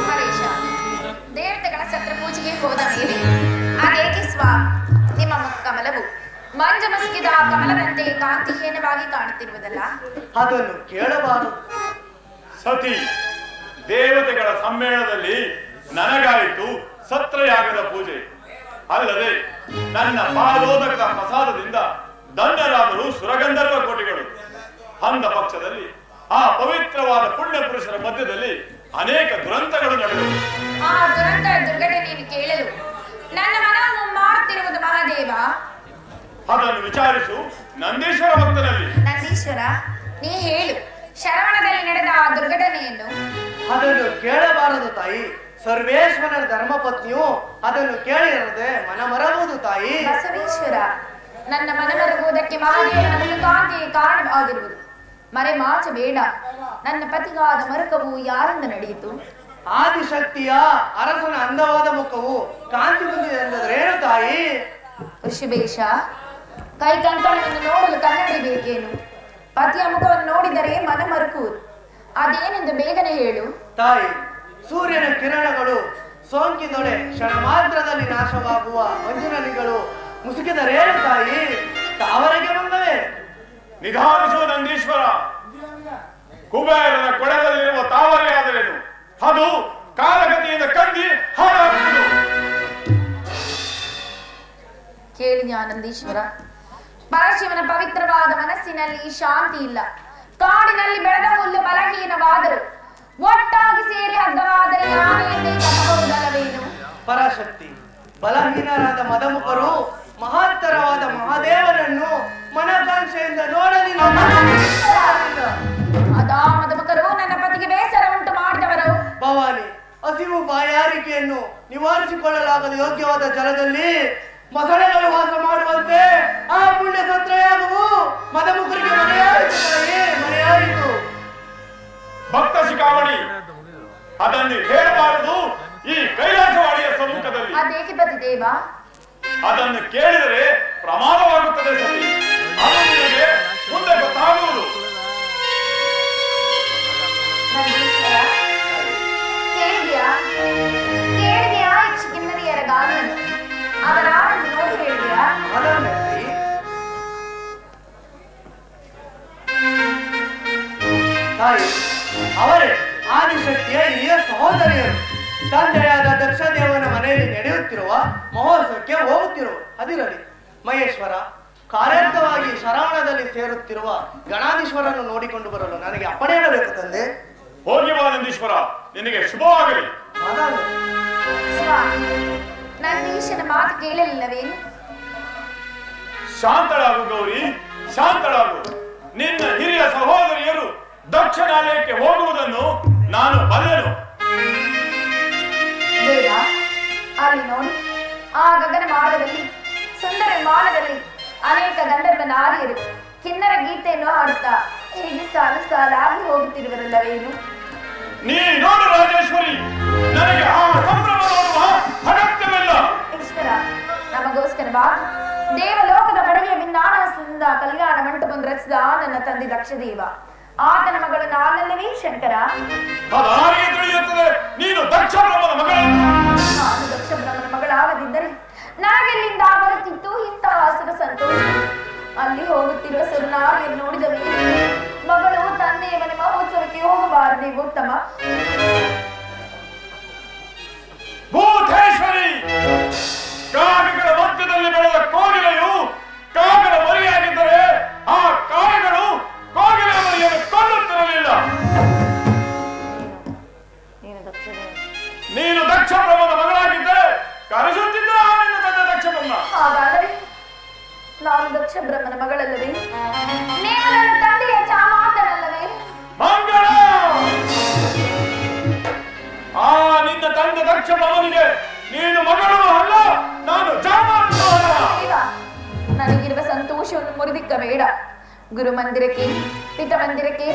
Speaker 10: ಹರೀಶ, ದೇವತೆಗಳ ಸತ್ರ ಪೂಜೆಗೆ ಹೋದ ಮೇಲೆ ಅದೇಕೆ ಸ್ವಾಮಿ ನಿಮ್ಮ ಕಮಲವು ಮಂಜ ಮುಸುಕಿದ ಕಮಲದಂತೆ ಕಾಂತಿಹೀನವಾಗಿ ಕಾಣುತ್ತಿರುವುದಲ್ಲ?
Speaker 9: ಅದನ್ನು ಕೇಳಬಾರದು.
Speaker 1: ಸತಿ, ದೇವತೆಗಳ ಸಮ್ಮೇಳನದಲ್ಲಿ ನನಗಾಯಿತು ಸತ್ರಯಾಗದ ಪೂಜೆ. ಅಲ್ಲದೆ ನನ್ನ ಪಾದೋದಕದ ಪ್ರಸಾದದಿಂದ ದಂಡರಾದರು ಸುರಗಂಧರ್ವ ಕೋಟಿಗಳು. ಅಂದ ಪಕ್ಷದಲ್ಲಿ ಆ ಪವಿತ್ರವಾದ ಪುಣ್ಯ ಪುರುಷರ ಮಧ್ಯದಲ್ಲಿ ಅನೇಕ ದುರಂತಗಳು ನಡೆದವು.
Speaker 10: ಆ ದುರಂತ ದುರ್ಘಟನೆಯನ್ನು ಕೇಳಲು ನನ್ನ ಮನವನ್ನು ಮಾಡುತ್ತಿರುವುದು ಮಹಾದೇವ.
Speaker 1: ಅದನ್ನು ವಿಚಾರಿಸು ನಂದೀಶ್ವರ ಭಕ್ತನಲ್ಲಿ.
Speaker 10: ನಂದೀಶ್ವರ, ನೀ ಹೇಳು, ಶರವಣದಲ್ಲಿ ನಡೆದ ಆ ದುರ್ಘಟನೆಯನ್ನು.
Speaker 9: ಅದನ್ನು ಕೇಳಬಾರದು ತಾಯಿ. ಸರ್ವೇಶ್ವರನ ಧರ್ಮಪತ್ನಿಯು ಅದನ್ನು ಕೇಳಿರದೆ ಮನಮರಬಹುದು ತಾಯಿ.
Speaker 10: ಬಸವೇಶ್ವರ, ನನ್ನ ಮನಮರಗುವುದಕ್ಕೆ ಮಹಾದೇವನ ಕಾಂತಿ ಕಾರಣವಾಗಿರುವುದು. ಮರೆ ಮಾಚಬೇಡ. ನನ್ನ ಪತಿಗಾದ ಮರುಕವು ಯಾರಿಂದ ನಡೆಯಿತು?
Speaker 9: ಆದಿಶಕ್ತಿಯ ಅರಸನ ಅಂದವಾದ ಮುಖವು ಕಾಂತಿ ಹೊಂದಿದೆ ಎಂದರೇನು ತಾಯಿ?
Speaker 10: ಋಷಿಬೇಷ, ಕೈ ಕಂಕಣವನ್ನು ನೋಡಲು ಕನ್ನಡಿ ಬೇಕೇನು? ಪತಿಯ ಮುಖವನ್ನು ನೋಡಿದರೆ ಮನ ಮರುಕುವುದು. ಅದೇನೆಂದು ಬೇಗನೆ ಹೇಳು
Speaker 9: ತಾಯಿ. ಸೂರ್ಯನ ಕಿರಣಗಳು ಸೋಂಕಿದೊಳೆ ಕ್ಷಣ ಮಾತ್ರದಲ್ಲಿ ನಾಶವಾಗುವ ಮಂಜುನನಿಗಳು ಮುಸುಕಿದರೇನು ತಾಯಿ? ತಾವರೆಗೆ ಬಂದವೆ.
Speaker 1: ನಿಧಾನಿಸು ನಂದೀಶ್ವರ. ಕುಬೇರನ ಕೊಳದಲ್ಲಿರುವ ತಾವರೆ ಆದರೇನು? ಅದು ಕಾಲಗತಿಯಿಂದ ಕಂದಿ ಹಾಳಾಗುವುದು.
Speaker 10: ಕೇಳಿದ ಆನಂದೀಶ್ವರ, ಪರಶಿವನ ಪವಿತ್ರವಾದ ಮನಸ್ಸಿನಲ್ಲಿ ಶಾಂತಿ ಇಲ್ಲ. ಕಾಡಿನಲ್ಲಿ ಬೆಳೆದ ಹುಲ್ಲು ಬಲಹೀನವಾದರು ಒಟ್ಟಾಗಿ ಸೇರಿ ಹಗ್ಗವಾದರೆ ಯಾನೆಯನ್ನೇ ಕಟ್ಟಬಹುದಲ್ಲವೇನು?
Speaker 9: ಪರಾಶಕ್ತಿ, ಬಲಹೀನರಾದ ಮದಮುಖರು ಮಹತ್ತರವಾದ ಮಹಾದೇವನನ್ನು ಮನಕಾಂಕ್ಷೆಯಿಂದ ನೋಡಲಿಲ್ಲ.
Speaker 10: ಅದಾ ಮದಮುಖರು ನನ್ನ ಪತಿಗೆ ಬೇಸರ ಉಂಟು ಮಾಡಿದವರು.
Speaker 9: ಭವಾನಿ, ಹಸಿವು ಬಾಯಾರಿಕೆಯನ್ನು ನಿವಾರಿಸಿಕೊಳ್ಳಲಾಗದ ಯೋಗ್ಯವಾದ ಜಲದಲ್ಲಿ ಮೊಸಳೆಗಳು ವಾಸ ಮಾಡುವಂತೆ ಆ ಪುಣ್ಯ ಸತ್ರಯಾಗವು ಮದಮುಖರಿಗೆ ಮನೆಯಾಯಿತು ತಾಯಿ, ಮನೆಯಾಯಿತು.
Speaker 1: ಭಕ್ತ ಶಿಖಾಮಣಿ, ಅದನ್ನು ಹೇಳಬಾರದು ಈ ಕೈಲಾಸವಾಣಿಯ ಸಮ್ಮುಖದಲ್ಲಿ.
Speaker 10: ಅದೇಕೆ ಪತಿದೇವ?
Speaker 1: ಅದನ್ನು ಕೇಳಿದರೆ ಪ್ರಮಾದವಾಗುತ್ತದೆ ಸತಿ. ಅದು ನಿನಗೆ ಮುಂದೆ ಗೊತ್ತಾಗುವುದು.
Speaker 10: ನಂದೀಶ್ವರ, ಕೇಳಿದ್ಯಾ ಈ ಕಿನ್ನರಿಯರ ಗಾನವನ್ನು? ಅವರ ಆನಂದ ನೋಡಿ ಹೇಳಿದ್ಯಾ?
Speaker 9: ಅದನ್ನೇ ತಾಯಿ. ತಾಯಿ, ಅವರೇ ಆದಿಶಕ್ತಿಯ ಹಿರಿಯ ಸಹೋದರಿಯರು. ತಂದೆಯಾದ ದಕ್ಷದೇವನ ಮನೆಯಲ್ಲಿ ನಡೆಯುತ್ತಿರುವ ಮಹೋತ್ಸವಕ್ಕೆ ಹೋಗುತ್ತಿರುವ ಅದಿರಲಿ. ಮಹೇಶ್ವರ, ಕಾರ್ಯರ್ಥವಾಗಿ ಶರವಣದಲ್ಲಿ ಸೇರುತ್ತಿರುವ ಗಣಾಧೀಶ್ವರನ್ನು ನೋಡಿಕೊಂಡು ಬರಲು ನನಗೆ ಅಪ್ಪಣೆ ಇರಬೇಕು ತಂದೆ.
Speaker 1: ಹೋಗಿ ಬಾ ನಂದೀಶ್ವರ, ನಿನಗೆ ಶುಭವಾಗಲಿ.
Speaker 10: ಸ್ವಾಮಿ, ನಂದೀಶನ ಮಾತು ಕೇಳಲಿಲ್ಲವೇನು?
Speaker 1: ಶಾಂತಳಾಗು ಗೌರಿ, ಶಾಂತಳಾಗು. ನಿನ್ನ ಹಿರಿಯ ಸಹೋದರಿಯರು ದಕ್ಷಿಣಾಲಯಕ್ಕೆ ಹೋಗುವುದನ್ನು ನಾನು ಬಲ್ಲೆನು.
Speaker 10: ದೇವ, ಅಲ್ಲಿ ನೋಡಿ, ಆ ಗಗನ ಮಾರ್ಗದಲ್ಲಿ ಸುಂದರ ವಿಮಾನದಲ್ಲಿ ಅನೇಕ ಗಂಧರ್ವ ನಾರಿಯರು ಕಿನ್ನರ ಗೀತೆಯನ್ನು ಹಾಡುತ್ತಾ ಹೀಗೆ ಸಾಲು ಸಾಲಾಗಿ ಹೋಗುತ್ತಿರುವರಲ್ಲವೇನು?
Speaker 1: ನೀ ನೋಡು ರಾಜೇಶ್ವರಿ, ನನಗೆ ಆ ಸಂಭ್ರಮ ನೋಡುವ ಅಗತ್ಯವಿಲ್ಲ.
Speaker 10: ಈಶ್ವರ, ನಮಗೋಸ್ಕರವಾಗಿ ದೇವಲೋಕದ ಬಡಗಿಯ ಬಿನ್ನಾಣದಿಂದ ಕಲ್ಯಾಣ ಮಂಟಪವನ್ನು ರಚಿಸಿದ ನನ್ನ ತಂದೆ ದಕ್ಷದೇವ. ಆತನ ಮಗಳು ನಾನಲ್ಲವೇ ಶಂಕರ?
Speaker 1: ಅದಾರಿಗೆ ತಿಳಿಯುತ್ತದೆ ನೀನು ದಕ್ಷ ಬ್ರಹ್ಮನ ಮಗಳು.
Speaker 10: ನಾನು ದಕ್ಷ ಬ್ರಹ್ಮನ ಮಗಳಾಗದಿದ್ದರೆ ನನಗೆಲ್ಲಿಂದ ಬರುತ್ತಿತ್ತು ಇಂತಹ ಸುಖ ಸಂತೋಷ? ಅಲ್ಲಿ ಹೋಗುತ್ತಿರುವ ಸುರನಾರಿಯನ್ನು ನೋಡಿದ ಮೇಲೆ ಮಗಳು ತಂದೆಯ ಮನೆ ಮಹೋತ್ಸವಕ್ಕೆ ಹೋಗಬಾರದೆ ಉತ್ತಮ.
Speaker 1: ಭೂತೇಶ್ವರಿ, ಕಾಗೆಗಳ ಮಧ್ಯದಲ್ಲಿ ಬೆಳೆದ ಕೋಗಿಲೆಯು ಕಾಗದ ಮರಿಯಾಗಿದ್ದರೆ ಆ ಕಾಗೆಗಳು ಕೋಗಿಲೆ ಮರಿಯನ್ನು ಕೊಲ್ಲುತ್ತಿರಲಿಲ್ಲ. ನೀನು ದಕ್ಷ ಬ್ರಹ್ಮನ ಮಗಳಾಗಿದ್ದರೆ ಕರೆಸುತ್ತಿದ್ದ ನಿನ್ನ ತಂದೆ ದಕ್ಷ ಬ್ರಹ್ಮ.
Speaker 10: ಹಾಗಾದರೆ ನಾನು ದಕ್ಷ ಬ್ರಹ್ಮನ ಮಗಳಲ್ಲವೇ? ನೀವು ನನ್ನ ತಂದೆಯ ಚಾಮಾತನಲ್ಲವೇ?
Speaker 1: ಮಂಗಳ, ಆ ನಿನ್ನ ತಂದೆ ದಕ್ಷ ಬ್ರಹ್ಮನಿಗೆ ನೀನು ಮಗಳು ಅಲ್ಲ, ನಾನು ಜಾಮಾತ.
Speaker 10: ನನಗಿರುವ ಸಂತೋಷವನ್ನು ಮುರಿದಿಕ್ಕಬೇಡ. ಗುರು ಮಂದಿರಕ್ಕೆ, ಪಿತ ಮಂದಿರಕ್ಕೆ,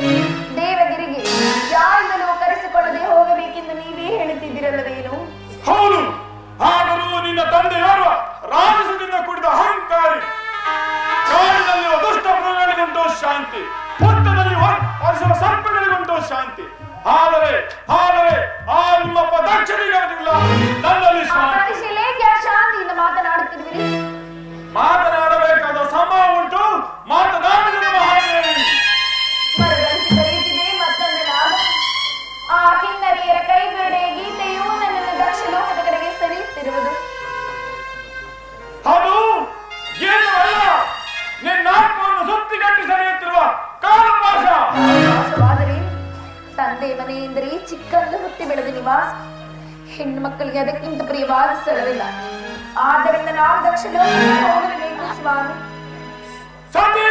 Speaker 10: ದೇವಗಿರಿಗೆ ಯಾರಿಂದಲೂ ಕರೆಸಿಕೊಳ್ಳದೆ ಹೋಗಬೇಕೆಂದು ನೀವೇ ಹೇಳುತ್ತಿದ್ದಿರಲ್ಲವೇನು?
Speaker 1: ಹೌದು, ಆದರೂ ನಿನ್ನ ತಂದೆ ಯಾರು? ರಾಜಸದಿಂದ ಕೂಡಿದ ಅಹಂಕಾರಿ. ಕಾಡಿನಲ್ಲಿ ದುಷ್ಟ ಮೃಗಗಳಿಗುಂಟು ಶಾಂತಿ, ಹುತ್ತದಲ್ಲಿ ಸರ್ಪಗಳಿಗೆ ಶಾಂತಿ. ಆದರೆ ಆದರೆ ಆ ನಿಮ್ಮಪ್ಪ ದಕ್ಷನಿಗಾಗಿಲ್ಲ ನನ್ನಲ್ಲಿ ಶಾಂತಿ.
Speaker 10: ಶಾಂತಿಯಿಂದ ಮಾತನಾಡುತ್ತಿರುವಿರಿ.
Speaker 1: ಮಾತನಾಡಬೇಕಾದ ಸಮಯ ಉಂಟು, ಮಾತನಾಡಿದ ಮಹಾದೇವಿ.
Speaker 10: ಮರಗಳಿಸಿ ಕರೆಯುತ್ತಿದೆ ಮತ್ತೊಂದು ನಾದ. ಆ ಕಿನ್ನರಿಯರ ಕೈ ಬಿಡೆ ಗೀತೆಯು ನನ್ನನ್ನು ದಕ್ಷ ಲೋಕದ ಕಡೆಗೆ ಸೆಳೆಯುತ್ತಿರುವುದು.
Speaker 1: ಅದು ಏನು ಅಲ್ಲ, ನಿನ್ನ ಆತ್ಮವನ್ನು ಸುತ್ತಿಗಟ್ಟಿ ಸೆಳೆಯುತ್ತಿರುವ ಕಾಲಪಾಶ.
Speaker 10: ತಂದೆ ಮನೆ ಎಂದರೆ ಚಿಕ್ಕಂದು ಹುಟ್ಟಿ ಬೆಳೆದ ನಿವಾಸ. ಹೆಣ್ಣು ಮಕ್ಕಳಿಗೆ ಅದಕ್ಕಿಂತ ಪ್ರಿಯವಾದ ಸ್ಥಳವಿಲ್ಲ. ಆದ್ದರಿಂದ ನಾವು ದಕ್ಷ ಲೋಕಕ್ಕೆ ಹೋಗಲೇಬೇಕು ಸ್ವಾಮಿ.
Speaker 1: ಸತಿ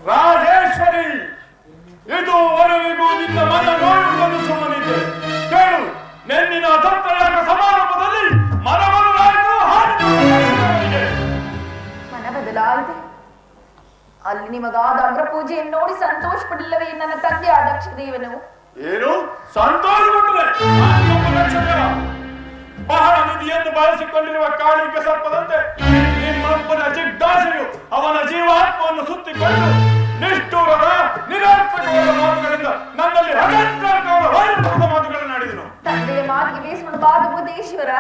Speaker 1: ರಾಜೇಶ್ವರಿ, ಇದುವರೆಗೂ ನಿನ್ನ ಮನ ನೋಡುವುದನ್ನು ಸುಮ್ಮನಿದ್ದೆ. ಕೇಳು, ನೆನ್ನಿನ ಸತ್ಯಯಾಗ ಸಮಾರಂಭದಲ್ಲಿ ಮನ ಬದಲಾಯಿತು.
Speaker 10: ಮನ ಬದಲಾಯಿತು. ಅಲ್ಲಿ ನಿಮಗಾದ ಅಗ್ರ ಪೂಜೆಯನ್ನು ನೋಡಿ ಸಂತೋಷ ಪಡಲಿಲ್ಲವೇ ನನ್ನ ತಂದೆ ಆ ದಕ್ಷ ದೇವನು?
Speaker 1: ಏನು ಸಂತೋಷ ಪಟ್ಟರೆ? ಬಹಳ ನಿಧಿಯನ್ನು ಬಳಸಿಕೊಂಡಿರುವ ಕಾಳಿಕ ಸರ್ಪದಂತೆ ನಿಮ್ಮಪ್ಪನ ಜಿಜ್ಞಾಸೆಯು ಅವನ ಜೀವಾತ್ಮವನ್ನು ಸುತ್ತಿಕೊಂಡು ನಿಷ್ಠೂರದ ನಿರಾರ್ಥಕವಾದ ಮಾತುಗಳಿಂದ ನನ್ನಲ್ಲಿ ಅನಂತರವಾದ ವೈರತ್ವದ ಮಾತುಗಳನ್ನಾಡಿದನು.
Speaker 10: ತಂದೆಯ ಮಾತಿಗೆ ಬೇಸರ ಬಾದ ಭೂತೇಶ್ವರ.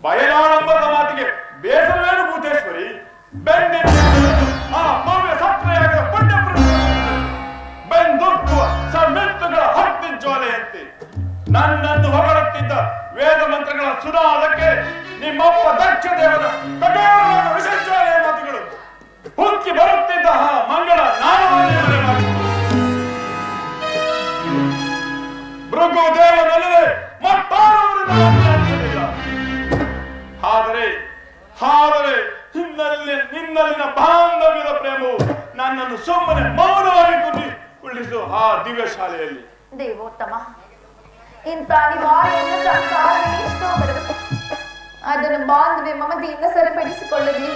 Speaker 1: ಬಯಲಾಡಂಬರದ ಮಾತಿಗೆ ಬೇಸರವೇನು ಭೂತೇಶ್ವರಿ? ಬೆಂದಿನ ಆ ಭವ್ಯ ಸತ್ರೆಯಾಗದ ಪುಣ್ಯ ಬೆಂದುಕ್ಕುವ ಸಮಿತ್ತುಗಳ ಹತ್ತಿ ಜ್ವಾಲೆಯಂತೆ ನನ್ನನ್ನು ಹೊಗಳುತ್ತಿದ್ದ ವೇದ ಮಂತ್ರಗಳ ಸುಧಾರಕ್ಕೆ ನಿಮ್ಮಪ್ಪ ದಕ್ಷ ದೇವರ ಕಠೋರವಾದ ವಿಷಜ್ವಾಲೆಯ ಮಾತುಗಳು ಹುಕ್ಕಿ ಬರುತ್ತಿದ್ದ ಆ ಮಂಗಳ ನಾರವನ್ನೇ ಮಾಡಿ ಭೃಗು ದೇವನಲ್ಲದೆ ಮತ್ತಾರವರಿಂದ ಮಾತನಾಡಿಸಲಿಲ್ಲ. ಆದರೆ ನಿನ್ನಲ್ಲಿನ ಬಾಂಧವ್ಯದ ಪ್ರೇಮವು ನನ್ನನ್ನು ಸುಮ್ಮನೆ ಮೌನವಾಗಿ ಕುಳ್ಳಿಸು ಆ ದಿವ್ಯ ಶಾಲೆಯಲ್ಲಿ.
Speaker 10: ದೇವೋತ್ತಮ, ಇಂಥ ಅನಿವಾರ್ಯವನ್ನು ಸಂಸಾರದಲ್ಲಿ ಎಷ್ಟೋ ಬರುತ್ತೆ. ಅದನ್ನು ಬಾಂಧವ್ಯ ಮಮತೆಯಿಂದ ಸರಿಪಡಿಸಿಕೊಳ್ಳದೆ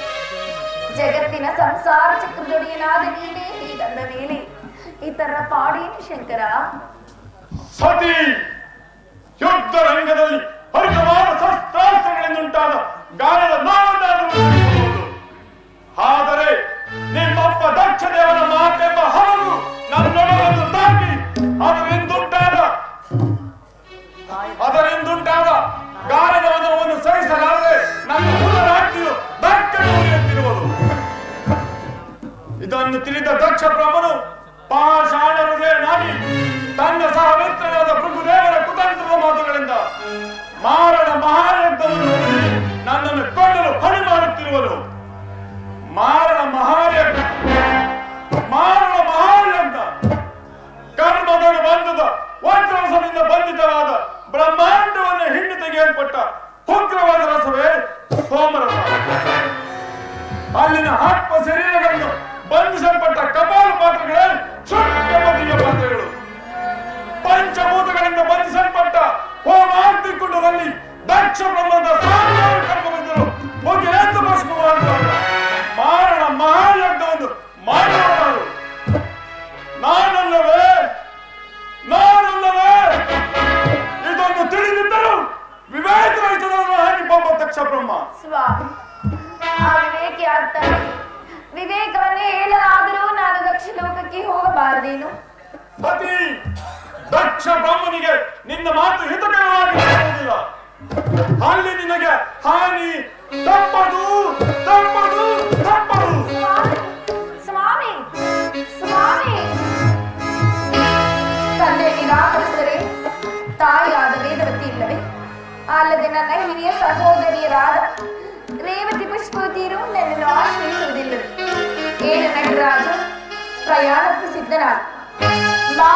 Speaker 10: ಜಗತ್ತಿನ ಸಂಸಾರ ಚಕ್ರದೊಡೆಯನಾದ ನೀನೇ ಹೀಗಂದ ಮೇಲೆ ಇತರ ಪಾಡೇನು ಶಂಕರ?
Speaker 1: ಸತಿ, ಯುದ್ಧ ರಂಗದಲ್ಲಿ ಹರಿತವಾದ ಶಸ್ತ್ರಾಸ್ತ್ರಗಳಿಂದುಂಟಾದ ಗಾಯದ ನೋವನ್ನಾದರೂ ಆದರೆ ನಿಮ್ಮಪ್ಪ ದಕ್ಷ ದೇವನ ಮಾತೆಂಬ ಹರವು ನನ್ನೊಡಲನ್ನು ತಾಕಿ ಅದರಿಂದುಂಟಾದ ಗಾಯದ ವನವನ್ನು ಸಹಿಸಲಾರದೆ ನನ್ನ ಮೂಲರಾಜ್ಞಿಯು ದಕ್ಷ ಉರಿಯುತ್ತಿರುವುದು. ಇದನ್ನು ತಿಳಿದ ದಕ್ಷ ಬ್ರಹ್ಮನು ಪಾಷಾಣಹೃದಯನಾಗಿ ತನ್ನ ಸಹಮಿತ್ರನಾದ ಭೃಗುದೇವರ ಕುತಂತ್ರದ ಮಾತುಗಳಿಂದ ಮಾರಣ ಮಹಾಯಜ್ಞವನ್ನು ನನ್ನನ್ನು ಕೊಂಡಲು ಹೊಣೆ ಮಾಡುತ್ತಿರುವರು. ಮಾರಣ ಮಹಾಯಜ್ಞ ಕರ್ಮದನು ಬಂಧದ ವಜ್ರಸದಿಂದ ಬಂಧಿತವಾದ ಬ್ರಹ್ಮಾಂಡವನ್ನು ಹಿಂಡು ತೆಗೆಯಲ್ಪಟ್ಟ ಉಗ್ರವಾದ ರಸವೇ ಸೋಮರಸ. ಅಲ್ಲಿನ ಆತ್ಮ ಶರೀರಗಳನ್ನು ಬಂಧಿಸಲ್ಪಟ್ಟ ಕಪಾಲ ಪಾತ್ರಗಳೇ ಶುದ್ಧಮತಿಯ ಪಾತ್ರೆಗಳು. ಪಂಚಭೂತಗಳಿಂದ ಬಂಧಿಸಲ್ಪಟ್ಟ ಹೋಮಾಗ್ನಿಕುಂಡದಲ್ಲಿ ದಕ್ಷ ಬ್ರಹ್ಮದ ಸಾವಿರಾರು ಕರ್ಮವಿದ್ದರು ಮುಗಿಲೆಂದು ಭಸ್ಮ ಮಾಡುವಾಗ ಮಾರಣ ಮಹಾಯಜ್ಞವನ್ನು ಮಾಡುವವರು ನಾನಲ್ಲವೇ ಇದೊಂದು ತಿಳಿದಿದ್ದರು ವಿವೇಕ ರಹಿತರನ್ನು ಹಾಕಿ ಬೊಬ್ಬ ದಕ್ಷ ಬ್ರಹ್ಮ.
Speaker 10: ಸ್ವಾಮಿ, ಆ ವಿವೇಕಿ ಆಗ್ತಾನೆ. ವಿವೇಕವನ್ನೇ ಹೇಳಲಾದರೂ ನಾನು ದಕ್ಷ ಲೋಕಕ್ಕೆ ಹೋಗಬಾರದೇನು?
Speaker 1: ಅತಿ ದಕ್ಷ ಬ್ರಹ್ಮನಿಗೆ ನಿನ್ನ ಮಾತು ಹಿತಕರವಾಗಿ ಇರುವುದಿಲ್ಲ. ಅಲ್ಲಿ ನಿನಗೆ ಹಾನಿ ತಪ್ಪದು ತಪ್ಪದು ತಪ್ಪದು.
Speaker 10: ಸ್ವಾಮಿ, ಸ್ವಾಮಿ, ತಂದೆ ನಿರಾಕರಿಸಿದರೆ ತಾಯಿಯಾದ ವೇದವತಿ ಇಲ್ಲವೇ? ಅಲ್ಲದೆ ನನ್ನ ಹಿರಿಯ ಸಹೋದರಿಯರಾದ ರೇವತಿ ಪುಷ್ಪವತಿಯರು ನನ್ನನ್ನು ಆಶ್ರಯಿಸುವುದಿಲ್ಲವೇ? ಏನು ನಟರಾಜ, ಪ್ರಯಾಣಕ್ಕೆ ಸಿದ್ಧನಾದ ಬಾ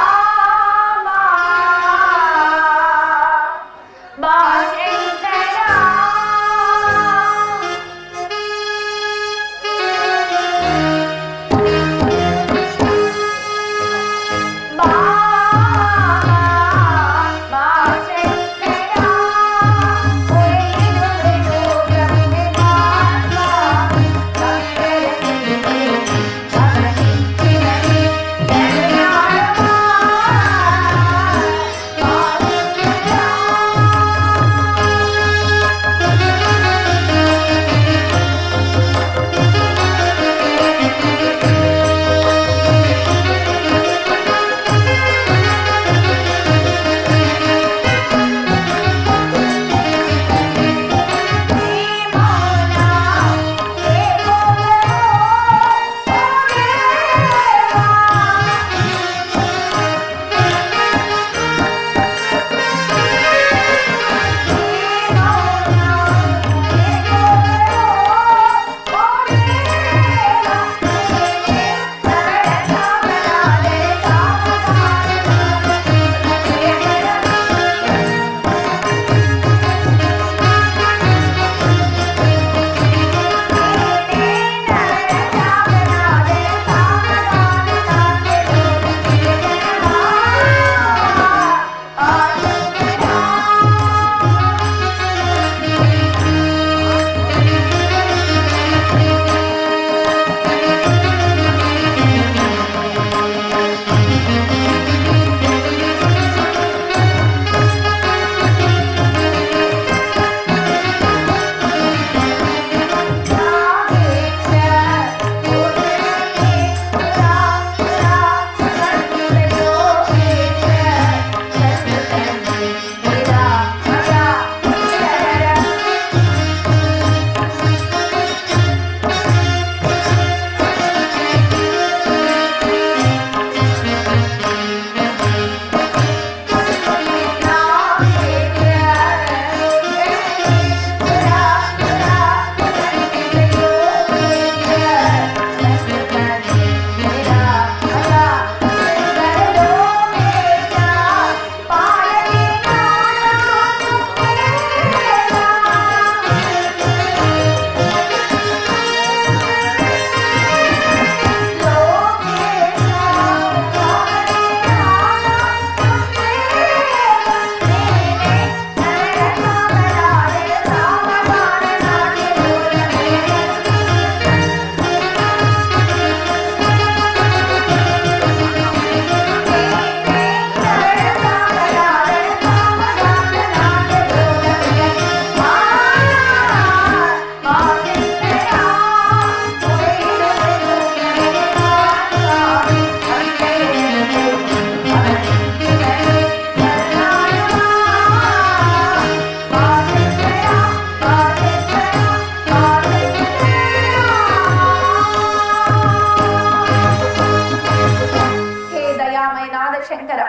Speaker 10: ಶಂಕರ.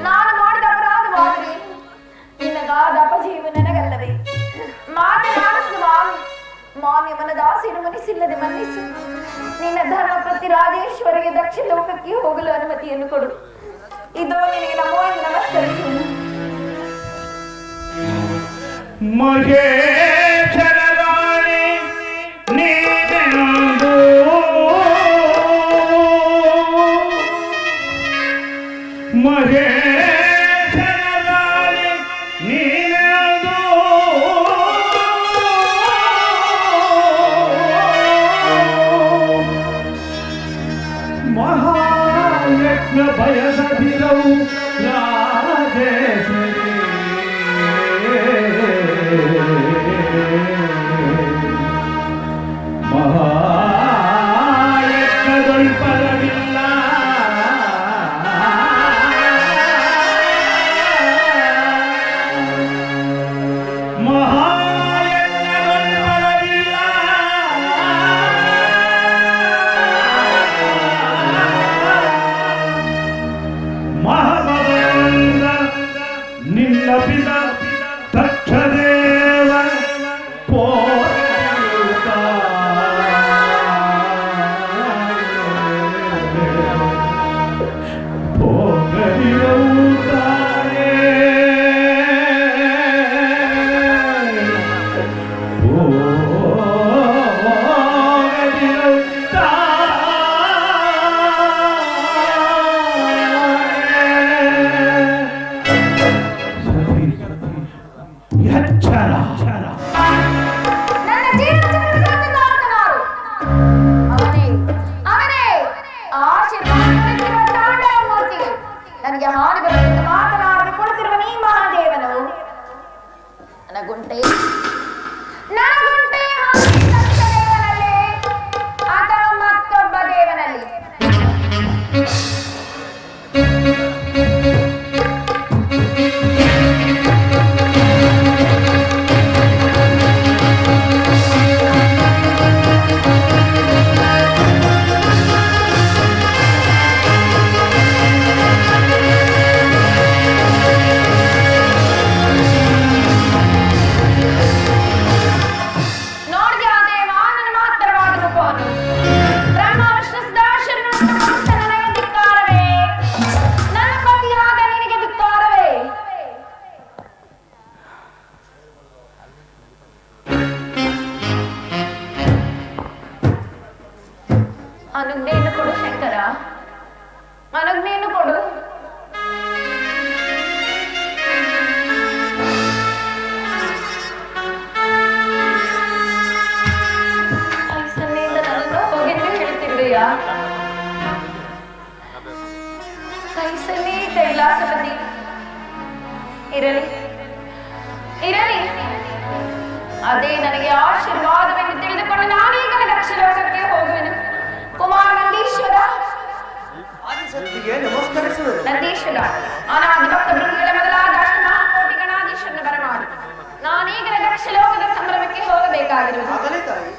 Speaker 10: ನಾನು ಮಾಡಿದ ಅಪರಾಧವಾದರೆ ನಿನಗಾದ ಅಪಜೀವ ನನಗಲ್ಲವೇ? ಮಾತನಾಡು ಸ್ವಾಮಿ, ಮಾನ್ಯ ಮನದಾಸೆಯನ್ನು ಮನಸ್ಸಿಲ್ಲದೆ ಮನ್ನಿಸು. ನಿನ್ನ ಧರ್ಮ ಪ್ರತಿ ರಾಜೇಶ್ವರಿಗೆ ದಕ್ಷಿಣ ಲೋಕಕ್ಕೆ ಹೋಗಲು ಅನುಮತಿಯನ್ನು ಕೊಡು. ಇದು ನಿನಗೆ ನಮೋ ನಮಸ್ಕರಿಸುವುದು.
Speaker 3: ಮಹೇಶನ ರಾಣಿ ನೀನೆಂದು ಮಹೇಶನ ರಾಣಿ ನೀನೆಂದು ಮಹಾಯಜ್ಞ ಬಯಸದಿರವು ರಾಜೇಶ್ವರಿ ಮಹಾಯಜ್ಞದೊಳ್ಪರವಿಲ್ಲ ಮಹಾಯಜ್ಞದೊಳ್ಪರವಿಲ್ಲ ಮಹಾಭವಂಗ ನಿನ್ನ ಪಿತ ದಕ್ಷದೇವ
Speaker 10: ನನಗೆ ಹಾಡುಗಳನ್ನು ಮಾತನಾಡಲು ಕೊಡುತ್ತಿರುವ ನೀ ಮಹಾದೇವನು. ನನಗುಂಟೆ ದೇವನಲ್ಲಿ ಅಥವಾ ಮತ್ತೊಬ್ಬ ದೇವನಲ್ಲಿ ಅನುಜ್ಞೆಯನ್ನು ಕೊಡು ಶಂಕರ, ಅನುಜ್ಞೆಯನ್ನು ಕೊಡು. ನನ್ನನ್ನು ಹೋಗೆಂದು ಹೇಳ್ತಿರುವೆಯಾ? ಕೈಸನ್ನೇ ಕೈಲಾಸಪತಿ ಇರಲಿ ಇರಲಿ, ಅದೇ ನನಗೆ ಆಶೀರ್ವಾದವೆಂದು ತಿಳಿದುಕೊಂಡು ನಾನೀಗ ದಕ್ಷಿಣಲೋಕಕ್ಕೆ ಹೋಗುವೆನು. ಕುಮಾರ ನಂದೀಶ್ವರ,
Speaker 9: ಆದಿಶಕ್ತಿಗೆ ನಮಸ್ಕರಿಸುವುದು.
Speaker 10: ನಂದೀಶ್ವರ ಅನಾದಿ ಭಕ್ತ ಬೃಂದಗಳ ಮೊದಲಾದ ಅಷ್ಟಮಹಾಕೋಟಿ ಗಣಾಧೀಶ್ವರನ ಬರಮಾಡಿ ನಾನೀಗ ದಕ್ಷಿಣಲೋಕದ ಸಂಭ್ರಮಕ್ಕೆ ಹೋಗಬೇಕಾಗಿರುವುದು.
Speaker 9: ಆಗಲೇ ತಾಯಿ.